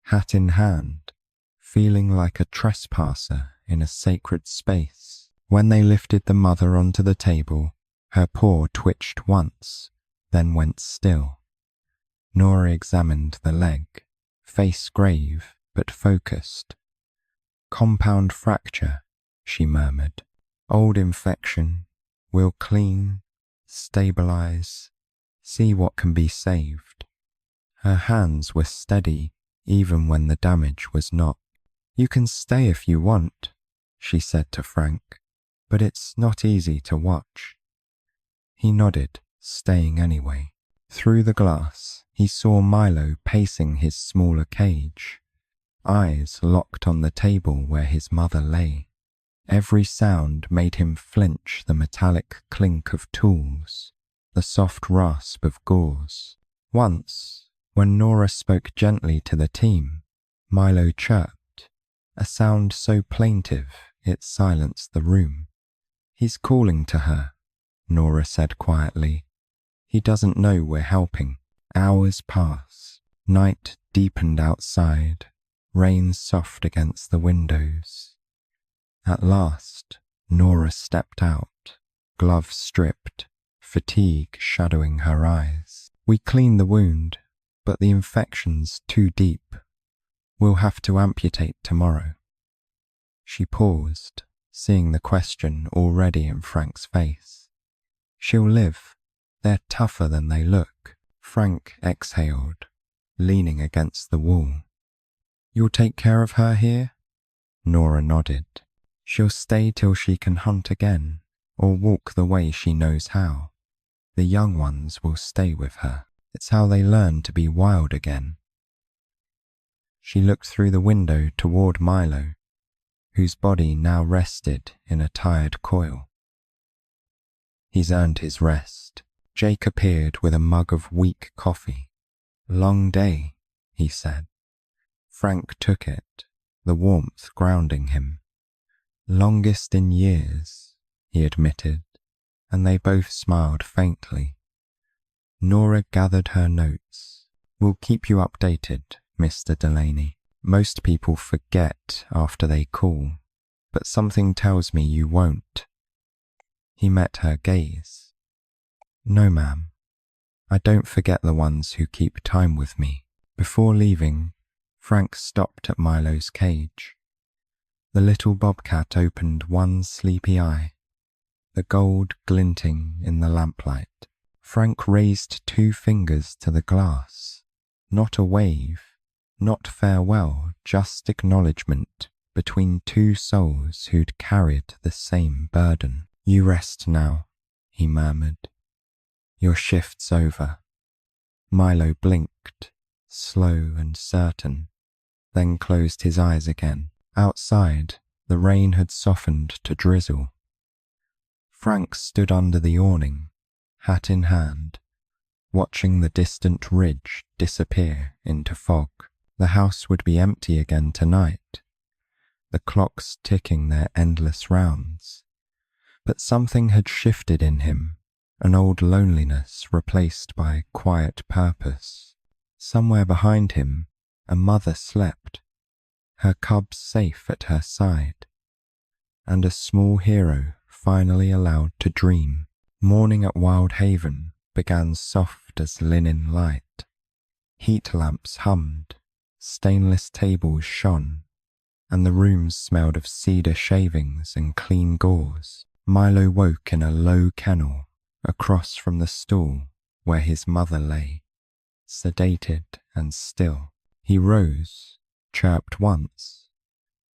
hat in hand, feeling like a trespasser in a sacred space. When they lifted the mother onto the table, her paw twitched once, then went still. Nora examined the leg, face grave but focused. "Compound fracture," she murmured. "Old infection. We'll clean, stabilize, see what can be saved." Her hands were steady even when the damage was not. "You can stay if you want," she said to Frank, "but it's not easy to watch." He nodded, staying anyway. Through the glass, he saw Milo pacing his smaller cage, eyes locked on the table where his mother lay. Every sound made him flinch: the metallic clink of tools, the soft rasp of gauze. Once, when Nora spoke gently to the team, Milo chirped, a sound so plaintive it silenced the room. "He's calling to her," Nora said quietly. "He doesn't know we're helping." Hours passed. Night deepened outside, rain soft against the windows. At last, Nora stepped out, gloves stripped, fatigue shadowing her eyes. "We cleaned the wound, but the infection's too deep. We'll have to amputate tomorrow." She paused, seeing the question already in Frank's face. "She'll live. They're tougher than they look." Frank exhaled, leaning against the wall. "You'll take care of her here?" Nora nodded. "She'll stay till she can hunt again, or walk the way she knows how. The young ones will stay with her. It's how they learn to be wild again. She looked through the window toward Milo, whose body now rested in a tired coil. He's earned his rest. Jake appeared with a mug of weak coffee. Long day, he said. Frank took it, the warmth grounding him. Longest in years, he admitted, and they both smiled faintly. Nora gathered her notes. We'll keep you updated, Mr. Delaney. Most people forget after they call, but something tells me you won't. He met her gaze. No, ma'am. I don't forget the ones who keep time with me. Before leaving, Frank stopped at Milo's cage. The little bobcat opened one sleepy eye, the gold glinting in the lamplight. Frank raised 2 fingers to the glass. Not a wave, not farewell, just acknowledgement between 2 souls who'd carried the same burden. You rest now, he murmured. Your shift's over. Milo blinked, slow and certain, then closed his eyes again. Outside, the rain had softened to drizzle. Frank stood under the awning, hat in hand, watching the distant ridge disappear into fog. The house would be empty again tonight, the clocks ticking their endless rounds. But something had shifted in him, an old loneliness replaced by quiet purpose. Somewhere behind him, a mother slept, her cubs safe at her side, and a small hero finally allowed to dream. Morning at Wild Haven began soft as linen light. Heat lamps hummed, stainless tables shone, and the rooms smelled of cedar shavings and clean gauze. Milo woke in a low kennel across from the stool where his mother lay, sedated and still. He rose, chirped once,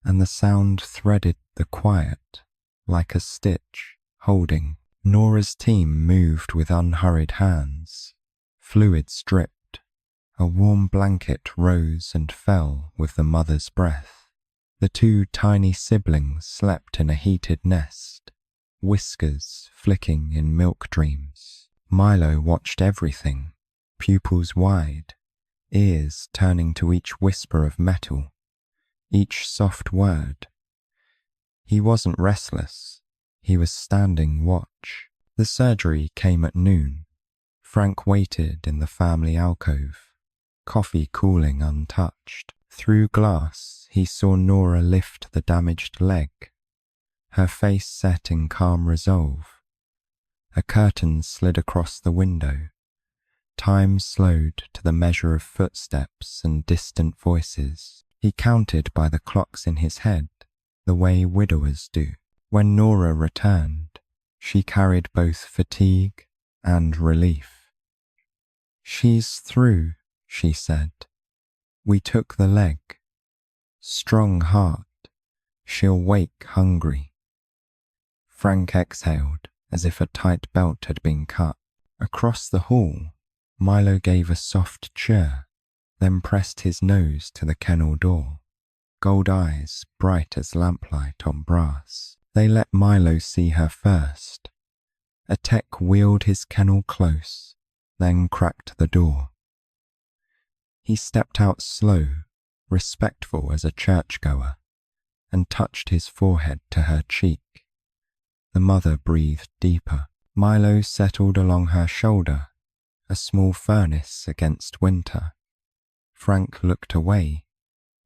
and the sound threaded the quiet like a stitch, holding. Nora's team moved with unhurried hands. Fluids dripped. A warm blanket rose and fell with the mother's breath. The 2 tiny siblings slept in a heated nest, whiskers flicking in milk dreams. Milo watched everything, pupils wide, ears turning to each whisper of metal, each soft word. He wasn't restless. He was standing watch. The surgery came at noon. Frank waited in the family alcove, coffee cooling untouched. Through glass, he saw Nora lift the damaged leg, her face set in calm resolve. A curtain slid across the window. Time slowed to the measure of footsteps and distant voices. He counted by the clocks in his head, the way widowers do. When Nora returned, she carried both fatigue and relief. She's through, she said. We took the leg. Strong heart. She'll wake hungry. Frank exhaled as if a tight belt had been cut. Across the hall, Milo gave a soft chirr, then pressed his nose to the kennel door. Gold eyes bright as lamplight on brass. They let Milo see her first. A tech wheeled his kennel close, then cracked the door. He stepped out slow, respectful as a churchgoer, and touched his forehead to her cheek. The mother breathed deeper. Milo settled along her shoulder, a small furnace against winter. Frank looked away,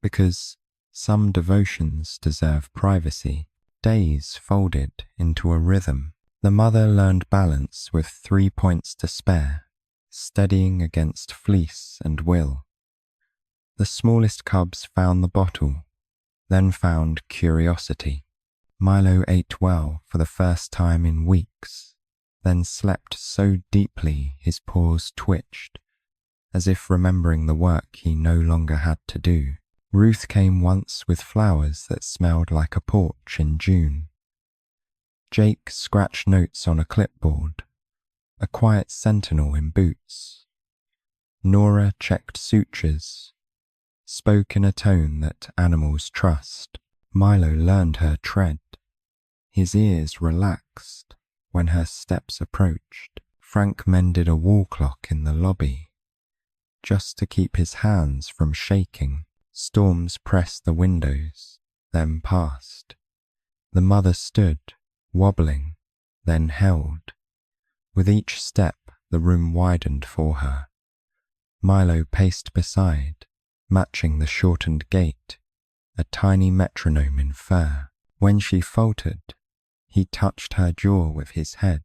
because some devotions deserve privacy. Days folded into a rhythm. The mother learned balance with 3 points to spare, steadying against fleece and will. The smallest cubs found the bottle, then found curiosity. Milo ate well for the first time in weeks, then slept so deeply his paws twitched, as if remembering the work he no longer had to do. Ruth came once with flowers that smelled like a porch in June. Jake scratched notes on a clipboard, a quiet sentinel in boots. Nora checked sutures, spoke in a tone that animals trust. Milo learned her tread. His ears relaxed when her steps approached. Frank mended a wall clock in the lobby, just to keep his hands from shaking. Storms pressed the windows, then passed. The mother stood, wobbling, then held. With each step, the room widened for her. Milo paced beside, matching the shortened gait, a tiny metronome in fur. When she faltered, he touched her jaw with his head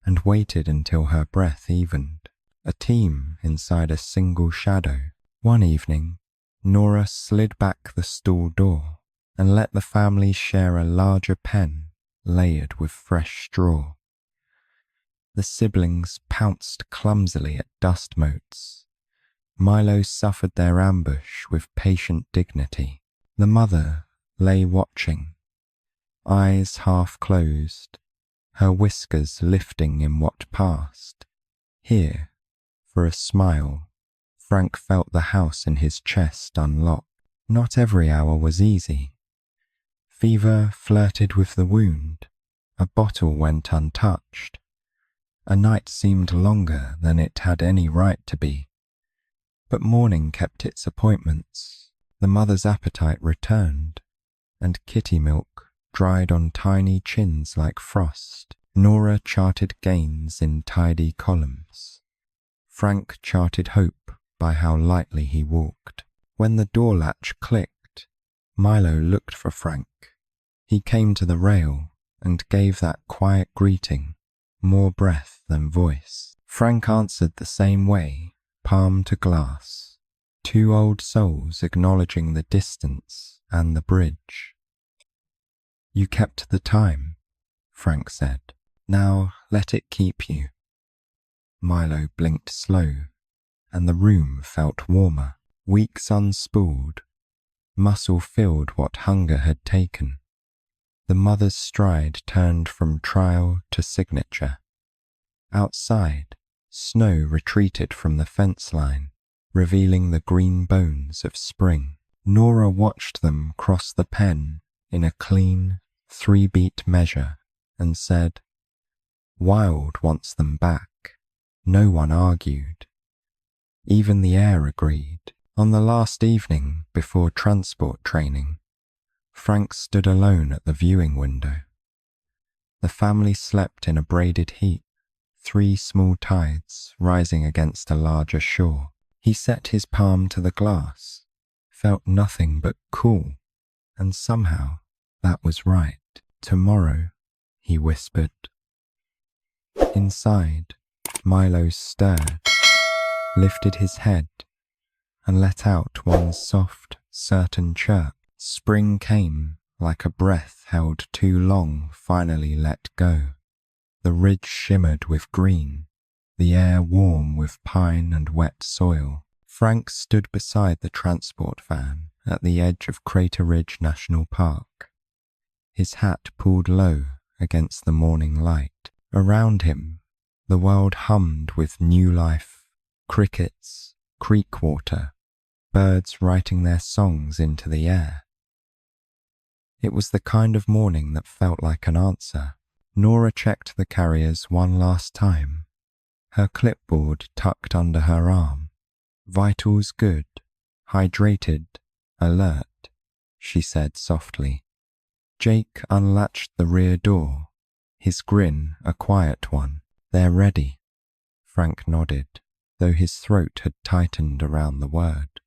and waited until her breath evened. A team inside a single shadow. One evening, Nora slid back the stall door and let the family share a larger pen layered with fresh straw. The siblings pounced clumsily at dust motes. Milo suffered their ambush with patient dignity. The mother lay watching, eyes half closed, her whiskers lifting in what passed. Here, for a smile, Frank felt the house in his chest unlock. Not every hour was easy. Fever flirted with the wound. A bottle went untouched. A night seemed longer than it had any right to be. But morning kept its appointments. The mother's appetite returned, and kitty milk dried on tiny chins like frost. Nora charted gains in tidy columns. Frank charted hope by how lightly he walked. When the door latch clicked, Milo looked for Frank. He came to the rail and gave that quiet greeting, more breath than voice. Frank answered the same way, palm to glass, two old souls acknowledging the distance and the bridge. "You kept the time," Frank said. "Now let it keep you." Milo blinked slow, and the room felt warmer. Weeks unspooled, muscle filled what hunger had taken. The mother's stride turned from trial to signature. Outside, snow retreated from the fence line, revealing the green bones of spring. Nora watched them cross the pen in a clean, 3-beat measure and said, "Wild wants them back." No one argued. Even the air agreed. On the last evening before transport training, Frank stood alone at the viewing window. The family slept in a braided heap, 3 small tides rising against a larger shore. He set his palm to the glass, felt nothing but cool, and somehow that was right. "Tomorrow," he whispered. Inside, Milo stirred, lifted his head, and let out one soft, certain chirp. Spring came like a breath held too long, finally let go. The ridge shimmered with green, the air warm with pine and wet soil. Frank stood beside the transport van at the edge of Crater Ridge National Park, his hat pulled low against the morning light. Around him, the world hummed with new life, crickets, creek water, birds writing their songs into the air. It was the kind of morning that felt like an answer. Nora checked the carriers one last time, her clipboard tucked under her arm. "Vitals good, hydrated, alert," she said softly. Jake unlatched the rear door, his grin a quiet one. "They're ready." Frank nodded, though his throat had tightened around the word.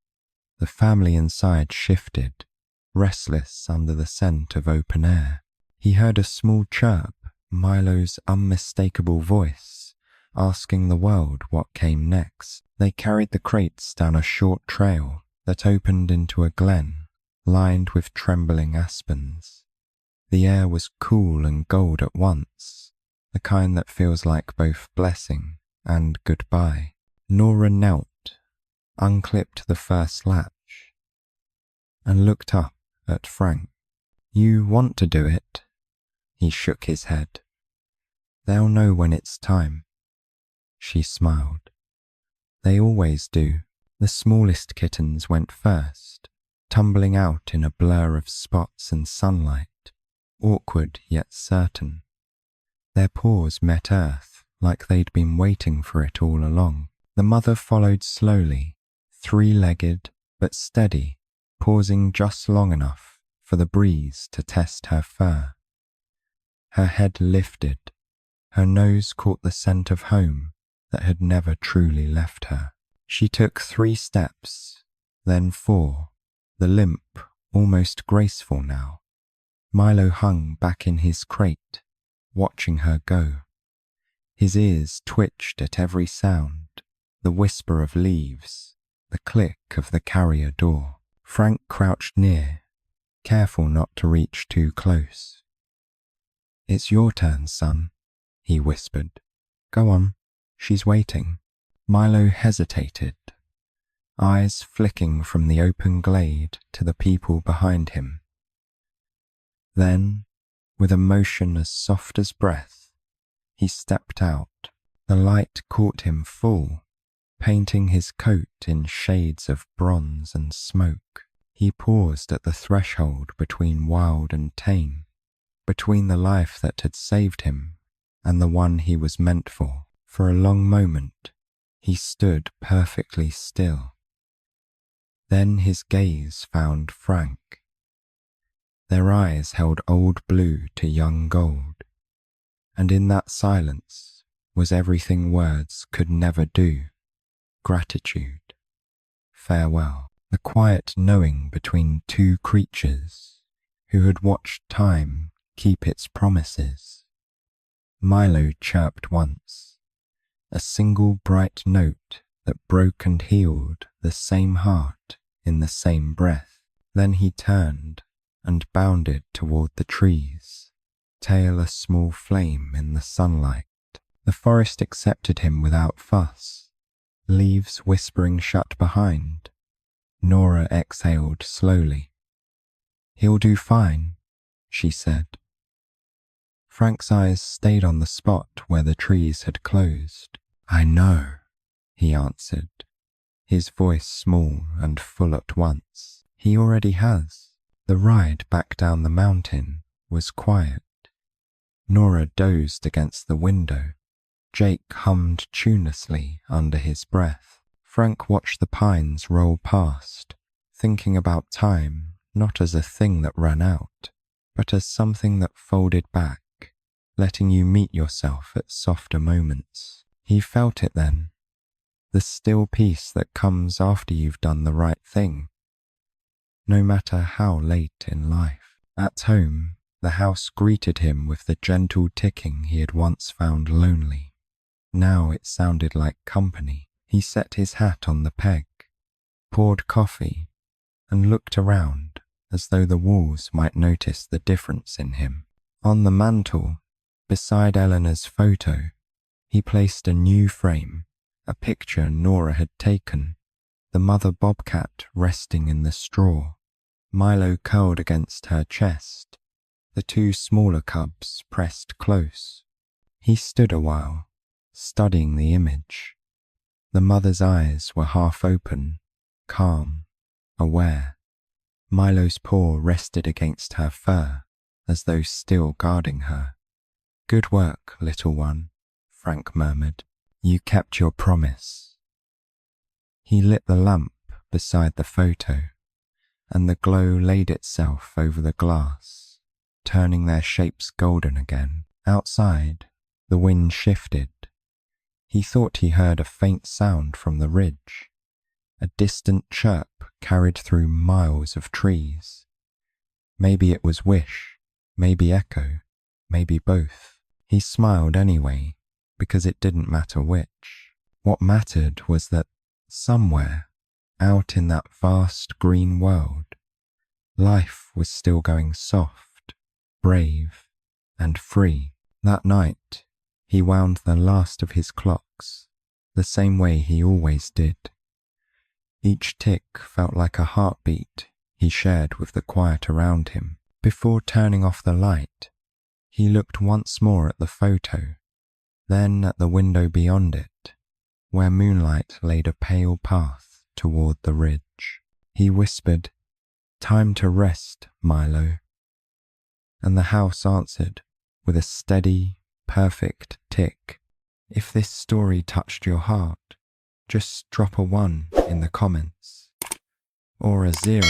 The family inside shifted, restless under the scent of open air. He heard a small chirp, Milo's unmistakable voice, asking the world what came next. They carried the crates down a short trail that opened into a glen, lined with trembling aspens. The air was cool and gold at once, the kind that feels like both blessing and goodbye. Nora knelt, unclipped the first latch, and looked up at Frank. "You want to do it?" He shook his head. They'll know when it's time. She smiled. They always do. The smallest kittens went first, tumbling out in a blur of spots and sunlight, awkward yet certain. Their paws met earth like they'd been waiting for it all along. The mother followed slowly, three-legged but steady, pausing just long enough for the breeze to test her fur. Her head lifted, her nose caught the scent of home that had never truly left her. She took 3 steps, then 4, the limp almost graceful now. Milo hung back in his crate, watching her go. His ears twitched at every sound, the whisper of leaves, the click of the carrier door. Frank crouched near, careful not to reach too close. "It's your turn, son," he whispered. "Go on, she's waiting." Milo hesitated, eyes flicking from the open glade to the people behind him. Then, with a motion as soft as breath, he stepped out. The light caught him full, painting his coat in shades of bronze and smoke. He paused at the threshold between wild and tame, between the life that had saved him and the one he was meant for. For a long moment, he stood perfectly still. Then his gaze found Frank. Their eyes held old blue to young gold, and in that silence was everything words could never do. Gratitude, farewell, the quiet knowing between 2 creatures who had watched time keep its promises. Milo chirped once, a single bright note that broke and healed the same heart in the same breath. Then he turned and bounded toward the trees, tail a small flame in the sunlight. The forest accepted him without fuss, leaves whispering shut behind. Nora exhaled slowly. "He'll do fine," she said. Frank's eyes stayed on the spot where the trees had closed. "I know," he answered, his voice small and full at once. "He already has." The ride back down the mountain was quiet. Nora dozed against the window. Jake hummed tunelessly under his breath. Frank watched the pines roll past, thinking about time not as a thing that ran out, but as something that folded back, letting you meet yourself at softer moments. He felt it then, the still peace that comes after you've done the right thing, no matter how late in life. At home, the house greeted him with the gentle ticking he had once found lonely. Now it sounded like company. He set his hat on the peg, poured coffee, and looked around as though the walls might notice the difference in him. On the mantel, beside Eleanor's photo, he placed a new frame, a picture Nora had taken, the mother bobcat resting in the straw. Milo curled against her chest, the 2 smaller cubs pressed close. He stood a while, studying the image. The mother's eyes were half open, calm, aware. Milo's paw rested against her fur, as though still guarding her. "Good work, little one," Frank murmured. "You kept your promise." He lit the lamp beside the photo, and the glow laid itself over the glass, turning their shapes golden again. Outside, the wind shifted. He thought he heard a faint sound from the ridge, a distant chirp carried through miles of trees. Maybe it was wish, maybe echo, maybe both. He smiled anyway, because it didn't matter which. What mattered was that somewhere, out in that vast green world, life was still going soft, brave, and free. That night, he wound the last of his clocks, the same way he always did. Each tick felt like a heartbeat he shared with the quiet around him. Before turning off the light, He looked once more at the photo, then at the window beyond it, where moonlight laid a pale path toward the ridge. He whispered, "Time to rest, Milo." And the house answered with a steady, perfect tick. If this story touched your heart, just drop a 1 in the comments, or a 0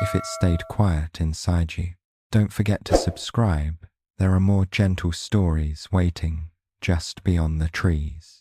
if it stayed quiet inside you. Don't forget to subscribe. There are more gentle stories waiting just beyond the trees.